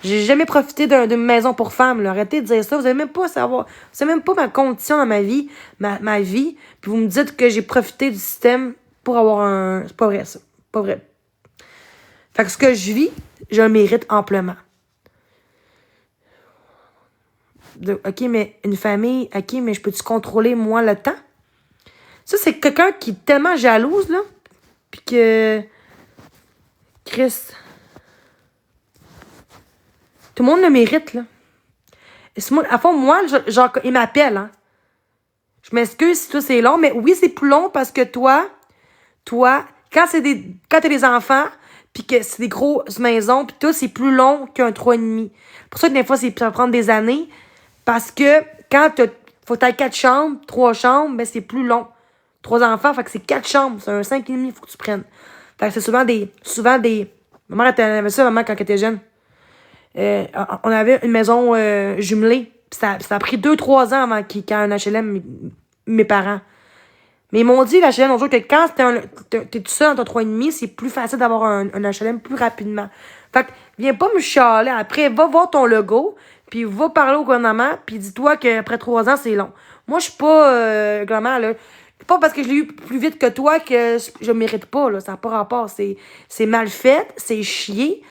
[SPEAKER 1] J'ai jamais profité d'une maison pour femmes, là. Arrêtez de dire ça. Vous avez même pas à savoir. Vous savez même pas ma condition dans ma vie, ma vie. Puis vous me dites que j'ai profité du système pour avoir un... C'est pas vrai, ça. Pas vrai. Fait que ce que je vis, je le mérite amplement. OK, mais une famille, OK, mais je peux-tu contrôler, moi, le temps? Ça, c'est quelqu'un qui est tellement jalouse, là. Puis que... Christ... Tout le monde le mérite, là. À fond, moi, genre, il m'appelle, hein. Je m'excuse si toi, c'est long, mais oui, c'est plus long parce que toi, quand t'as des enfants, puis que c'est des grosses maisons, puis tout, c'est plus long qu'un 3,5. Pour ça que des fois, ça va prendre des années, parce que quand faut que t'aies 4 chambres, 3 chambres, ben c'est plus long. 3 enfants, fait que c'est 4 chambres, c'est un 5,5, faut que tu prennes. Fait que c'est souvent des... Ma mère, elle avait ça, maman, quand elle était jeune. On avait une maison jumelée. Ça a pris 2-3 ans avant qu'il y ait un HLM, mes parents. Mais ils m'ont dit, l'HLM, on dit que quand t'es tout seul dans ton 3,5, c'est plus facile d'avoir un HLM plus rapidement. Fait que, viens pas me chialer. Après, va voir ton logo, puis va parler au gouvernement, puis dis-toi qu'après 3 ans, c'est long. Moi, je suis pas, gouvernement, là. C'est pas parce que je l'ai eu plus vite que toi que je mérite pas, là. Ça n'a pas rapport. C'est mal fait, c'est chier.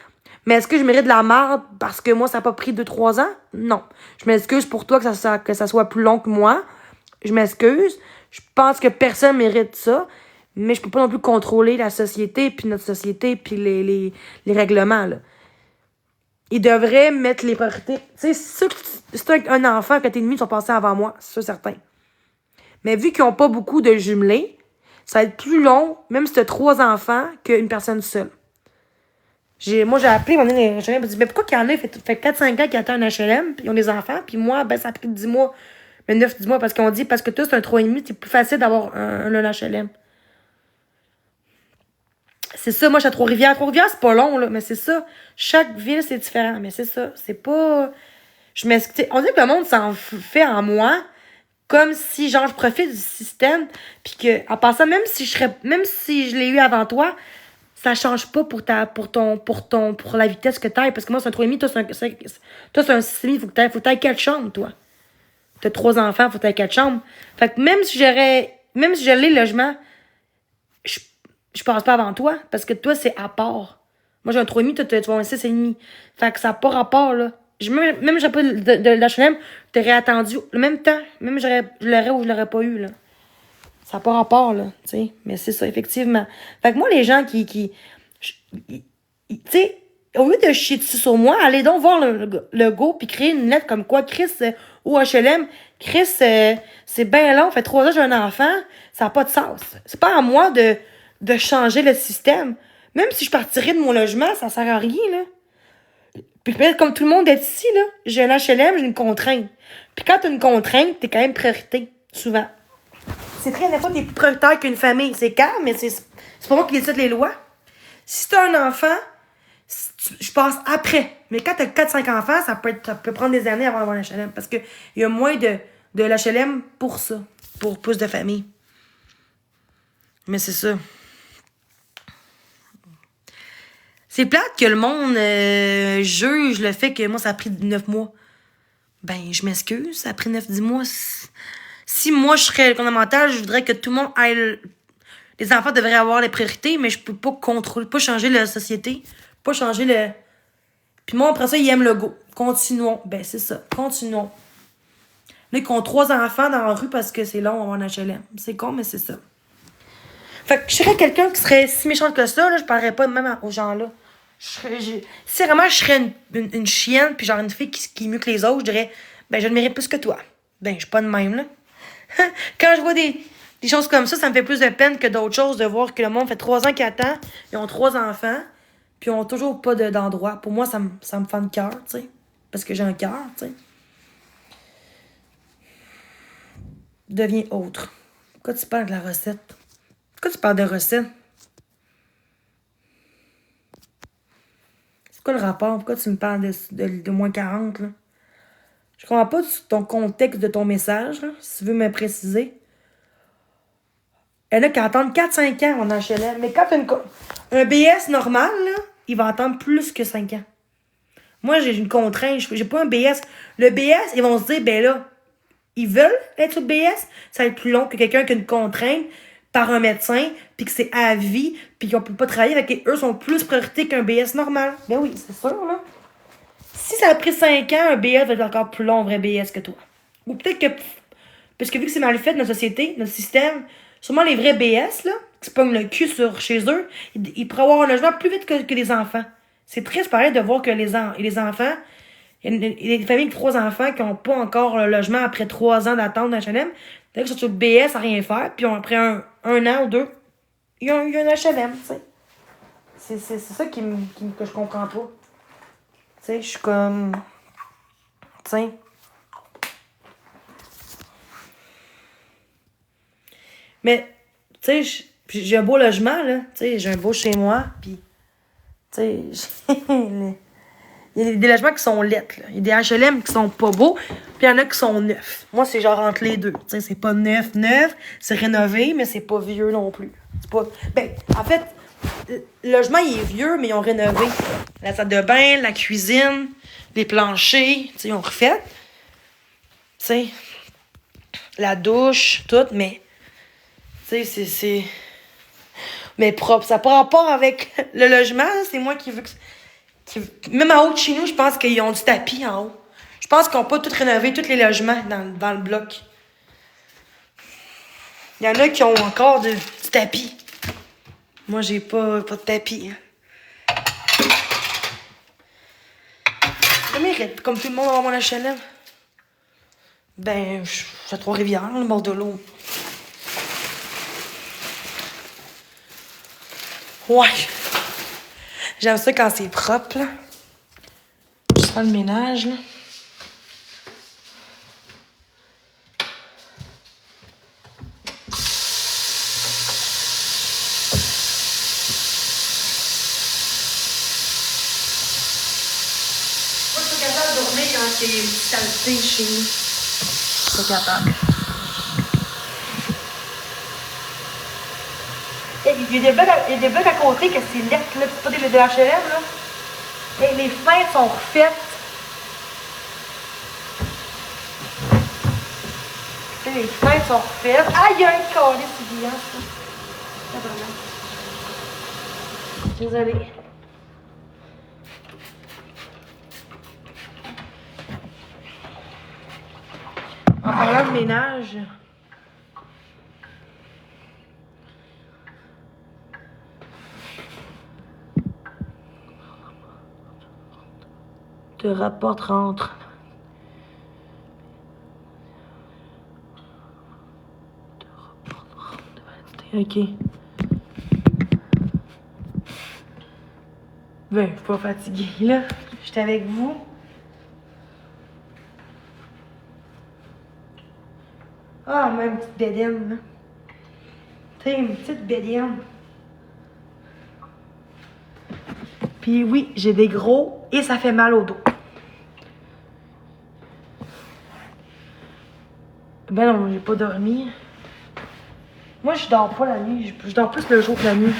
[SPEAKER 1] Mais est-ce que je mérite de la merde parce que moi, ça n'a pas pris 2-3 ans? Non. Je m'excuse pour toi que ça soit plus long que moi. Je m'excuse. Je pense que personne mérite ça. Mais je peux pas non plus contrôler la société, puis notre société, puis les règlements, là. Ils devraient mettre les priorités. Tu sais, si c'est un enfant que t'es demi, ils sont passés avant moi, c'est sûr certain. Mais vu qu'ils n'ont pas beaucoup de jumelés, ça va être plus long, même si tu as 3 enfants, qu'une personne seule. Moi, j'ai appelé, mon HLM, je me dit, mais pourquoi qu'il y en a, fait 4-5 ans qu'ils attendent un HLM, puis ils ont des enfants, puis moi, ben, ça a pris 10 mois, mais 9-10 mois, parce qu'on dit, parce que toi, c'est un 3,5, c'est plus facile d'avoir un HLM. C'est ça, moi, je suis à Trois-Rivières. Trois-Rivières, c'est pas long, là, mais c'est ça. Chaque ville, c'est différent, mais c'est ça. C'est pas... On dit que le monde s'en fait en moi, comme si, genre, je profite du système, puis que, en passant, même si je l'ai eu avant toi, ça change pas pour la vitesse que t'ailles. Parce que moi, c'est un 3,5, toi, c'est un 6,5, faut que t'ailles 4 chambres, toi. T'as 3 enfants, faut que t'ailles 4 chambres. Fait que même si j'allais le logement, je passe pas avant toi, parce que toi, c'est à part. Moi, j'ai un 3,5, toi, tu vas un 6,5. Fait que ça n'a pas rapport, là. Même si j'avais pas de l'HLM, t'aurais attendu le même temps. Même je l'aurais ou je l'aurais pas eu, là. Ça n'a pas rapport, là, tu sais. Mais c'est ça, effectivement. Fait que moi, les gens tu sais, au lieu de chier dessus sur moi, allez donc voir le go puis créer une lettre comme quoi, Chris, ou HLM, Chris, c'est bien long, fait 3 ans, j'ai un enfant, ça n'a pas de sens. C'est pas à moi de changer le système. Même si je partirais de mon logement, ça sert à rien, là. Puis comme tout le monde est ici, là, j'ai un HLM, j'ai une contrainte. Puis quand t'as une contrainte, t'es quand même priorité, souvent. C'est très des fois t'es plus prioritaire qu'une famille. C'est calme, mais c'est pas moi qui décide les lois. Si t'as un enfant, Je passe après. Mais quand t'as 4-5 enfants, ça peut prendre des années avant d'avoir un HLM. Parce qu'il y a moins de l'HLM pour ça. Pour plus de familles. Mais c'est ça. C'est plate que le monde juge le fait que moi, ça a pris 9 mois. Ben, je m'excuse, ça a pris 9-10 mois. Si moi, je serais fondamental, je voudrais que tout le monde aille... Les enfants devraient avoir les priorités, mais je peux pas contrôler, pas changer la société, pas changer le... Puis moi, après ça, ils aiment le go. Continuons. Ben, c'est ça. Continuons. Là, ils ont 3 enfants dans la rue parce que c'est long en HLM. C'est con, mais c'est ça. Fait que je serais quelqu'un qui serait si méchante que ça, là, je parlerais pas même aux gens-là. Si vraiment je serais une chienne, puis genre une fille qui est mieux que les autres, je dirais, ben, je le mérite plus que toi. Ben, je suis pas de même, là. Quand je vois des choses comme ça me fait plus de peine que d'autres choses de voir que le monde fait 3 ans qu'ils attendent, ils ont 3 enfants, puis ils ont toujours pas d'endroit. Pour moi, ça me fend le cœur, tu sais. Parce que j'ai un cœur, tu sais. Deviens autre. Pourquoi tu parles de la recette? Pourquoi tu parles de recette? C'est quoi le rapport? Pourquoi tu me parles de moins 40, là? Je comprends pas ton contexte de ton message, là, si tu veux me préciser. Elle a qu'à attendre 4-5 ans en HLM. Mais quand un BS normal, là, il va attendre plus que 5 ans. Moi, j'ai une contrainte. J'ai pas un BS. Le BS, ils vont se dire, ben là, ils veulent être sur le BS. Ça va être plus long que quelqu'un qui a une contrainte par un médecin, puis que c'est à vie, puis qu'on peut pas travailler, fait qu'eux sont plus priorité qu'un BS normal. Ben oui, c'est sûr, là. Si ça a pris 5 ans, un BS va être encore plus long, un vrai BS que toi. Ou peut-être que, parce que vu que c'est mal fait, notre société, notre système, sûrement les vrais BS, là, qui se pognent le cul chez eux, ils pourraient avoir un logement plus vite que les enfants. C'est triste, pareil, de voir que les enfants, il y a des familles avec 3 enfants qui n'ont pas encore le logement après 3 ans d'attente d'un HLM. D'ailleurs, qu'ils sont sur le BS à rien faire, puis après un an ou 2, il y a un HLM, tu sais. C'est ça que je comprends pas. Tu sais, je suis comme... Tu sais... Mais, tu sais, j'ai un beau logement, là. Tu sais, j'ai un beau chez moi, puis... Tu sais, il y a des logements qui sont lettres, là. Il y a des HLM qui sont pas beaux, puis il y en a qui sont neufs. Moi, c'est genre entre les deux. Tu sais, c'est pas neuf, c'est rénové, mais c'est pas vieux non plus. C'est pas... Ben, en fait, le logement, il est vieux, mais ils ont rénové. La salle de bain, la cuisine, les planchers, tu sais, ils ont refait. Tu sais, la douche, tout, mais... Tu sais, c'est... Mais propre. Ça n'a pas rapport avec le logement, c'est moi qui veux que... Même en haut de chez nous, je pense qu'ils ont du tapis en haut. Je pense qu'ils n'ont pas tout rénové, tous les logements dans le bloc. Il y en a qui ont encore du tapis. Moi, j'ai pas de tapis. Je mérite, comme tout le monde, avoir mon HLM. Ben, je suis à Trois-Rivières, le bord de l'eau. Ouais. J'aime ça quand c'est propre, là. Je sens le ménage, là. Moi, je suis capable de dormir quand il y a une saleté chez nous. Je suis capable. Il y a des blocs à côté que c'est lettre, là. C'est pas des HLM, là. Et les fenêtres sont refaites. Et les fenêtres sont refaites. Ah, il y a un collet, c'est bien, ça. Désolée. En parlant de ménage... Te rapporte rentre. Ok. Ben, je suis pas fatiguée, là. J'étais avec vous. Ah, même une petite bédaine, là. Tu sais, une petite bédaine. Puis oui, j'ai des gros et ça fait mal au dos. Ben non, j'ai pas dormi. Moi, je dors pas la nuit. Je dors plus le jour que la nuit.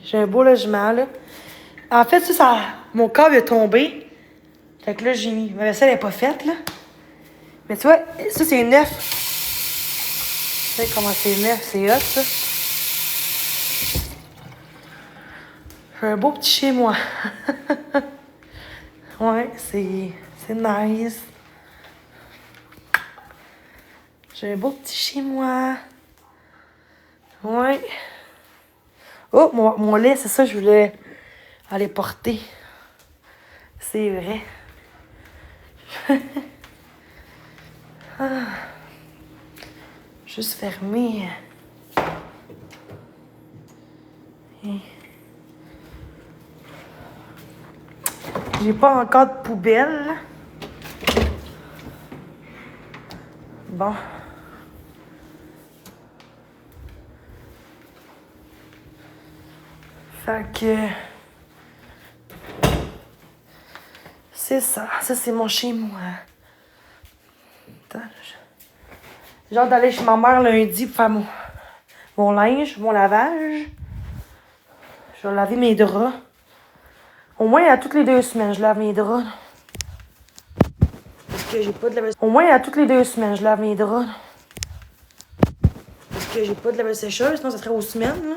[SPEAKER 1] J'ai un beau logement, là. En fait, mon câble est tombé. Fait que là, j'ai mis. Ma vaisselle n'est pas faite, là. Mais tu vois, ça, c'est neuf. Tu sais comment c'est neuf, c'est hot, ça. J'ai un beau petit chez moi. Ouais, c'est nice. J'ai un beau petit chez moi. Ouais. Oh, mon lait, c'est ça, je voulais aller porter. C'est vrai. Ah. Juste fermé. J'ai pas encore de poubelle. Bon. Fait que... C'est ça. Ça, c'est mon chez-moi. Attends, j'ai hâte d'aller chez ma mère lundi pour faire mon linge, mon lavage. Je vais laver mes draps. Au moins, à toutes les 2 semaines, je lave mes draps. Parce que j'ai pas de lave... Au moins, à toutes les 2 semaines, je lave mes draps. Parce que j'ai pas de lave-sécheuse, sinon ça serait aux semaines, là.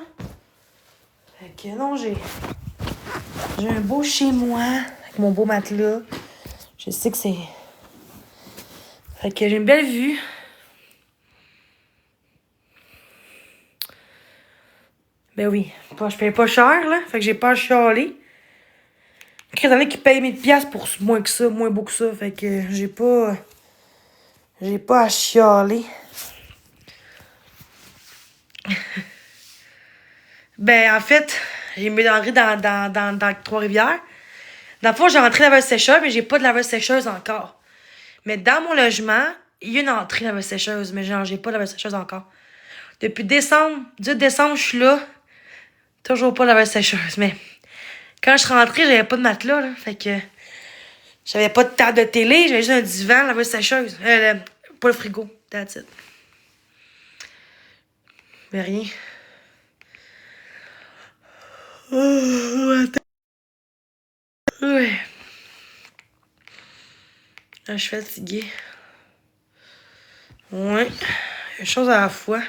[SPEAKER 1] Fait que non, j'ai un beau chez-moi, avec mon beau matelas. Je sais que c'est... Fait que j'ai une belle vue. Ben oui, je paye pas cher, là. Fait que j'ai pas à chialer. Il y en a qui payent 1000$ pour moins que ça, moins beau que ça. Fait que j'ai pas à chialer. Ben, en fait, j'ai mis l'entrée dans Trois-Rivières. Dans le fond, j'ai rentré laveuse-sécheuse, mais j'ai pas de laveuse-sécheuse encore. Mais dans mon logement, il y a une entrée laveuse-sécheuse, mais genre, j'ai pas de laveuse-sécheuse encore. Depuis décembre, 18 décembre, je suis là. Toujours pas de laveuse-sécheuse, mais quand je suis rentrée, j'avais pas de matelas, là. Fait que j'avais pas de table de télé, j'avais juste un divan, laveuse-sécheuse. Pas le frigo, that's it. Mais rien. Oh, attends. Ouais. Là, je suis fatiguée. Ouais. Une chose à la fois.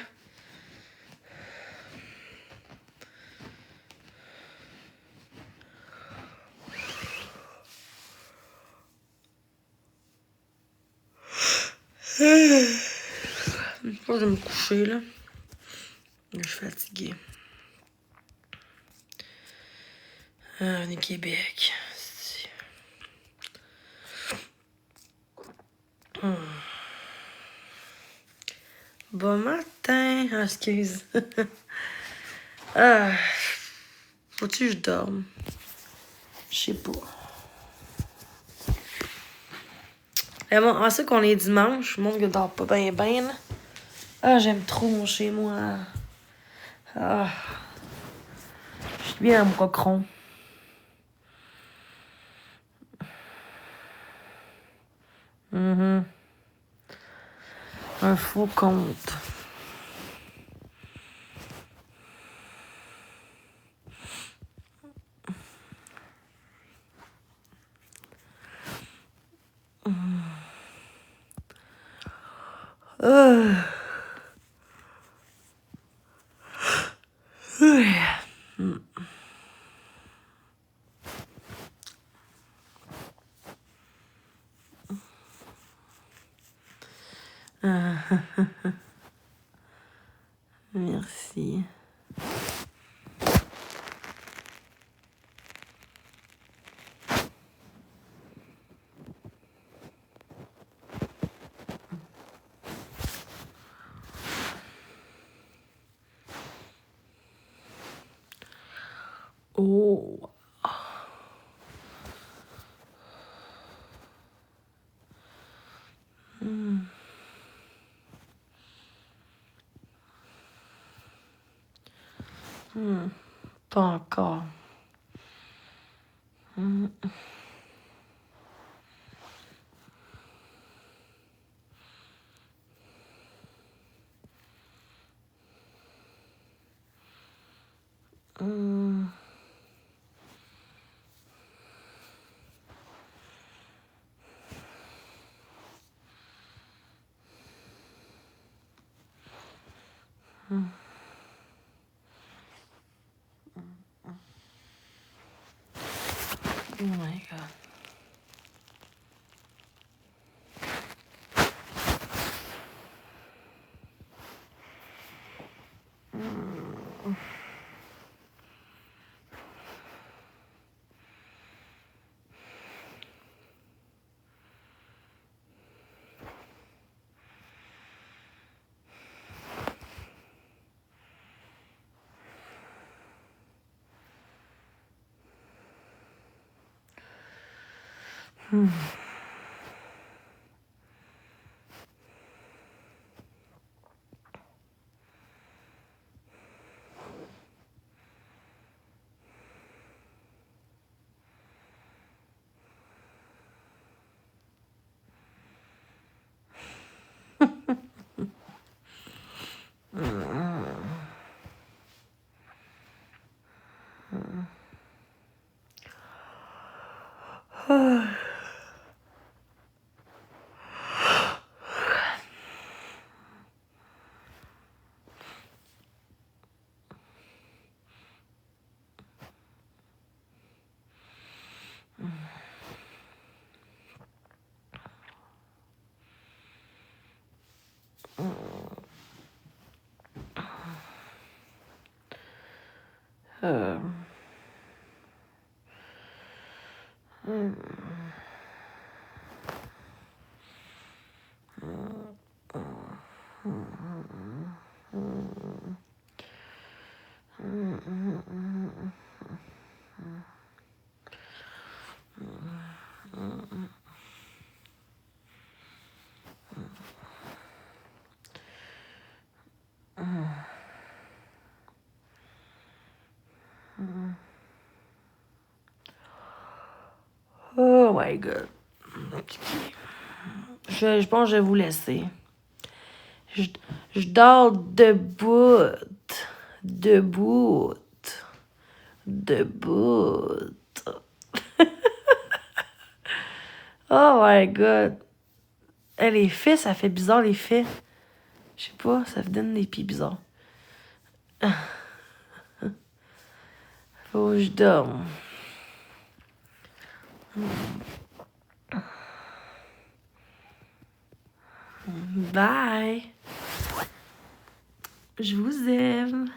[SPEAKER 1] Je pense de me coucher, là. Je suis fatiguée. Ah, on est Québec. Bon matin. Ah, excuse. Ah, faut-tu que je dorme? Je sais pas. On sait qu'on est dimanche. Le monde ne dort pas bien, là. Ah, j'aime trop mon chez-moi. Ah. Je suis bien dans mon cochon. Un faux compte. Merci. Oh. Pas encore. Oh my god. Oh my god. Je pense que je vais vous laisser. Je dors debout. Debout. Debout. Oh my god. Les faits, ça fait bizarre, les faits. Je sais pas, ça donne des pieds bizarres. Faut que je dorme. Bye. Je vous aime.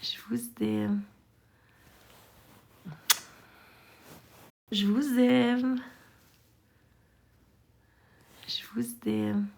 [SPEAKER 1] Je vous aime. Je vous aime. Je vous aime.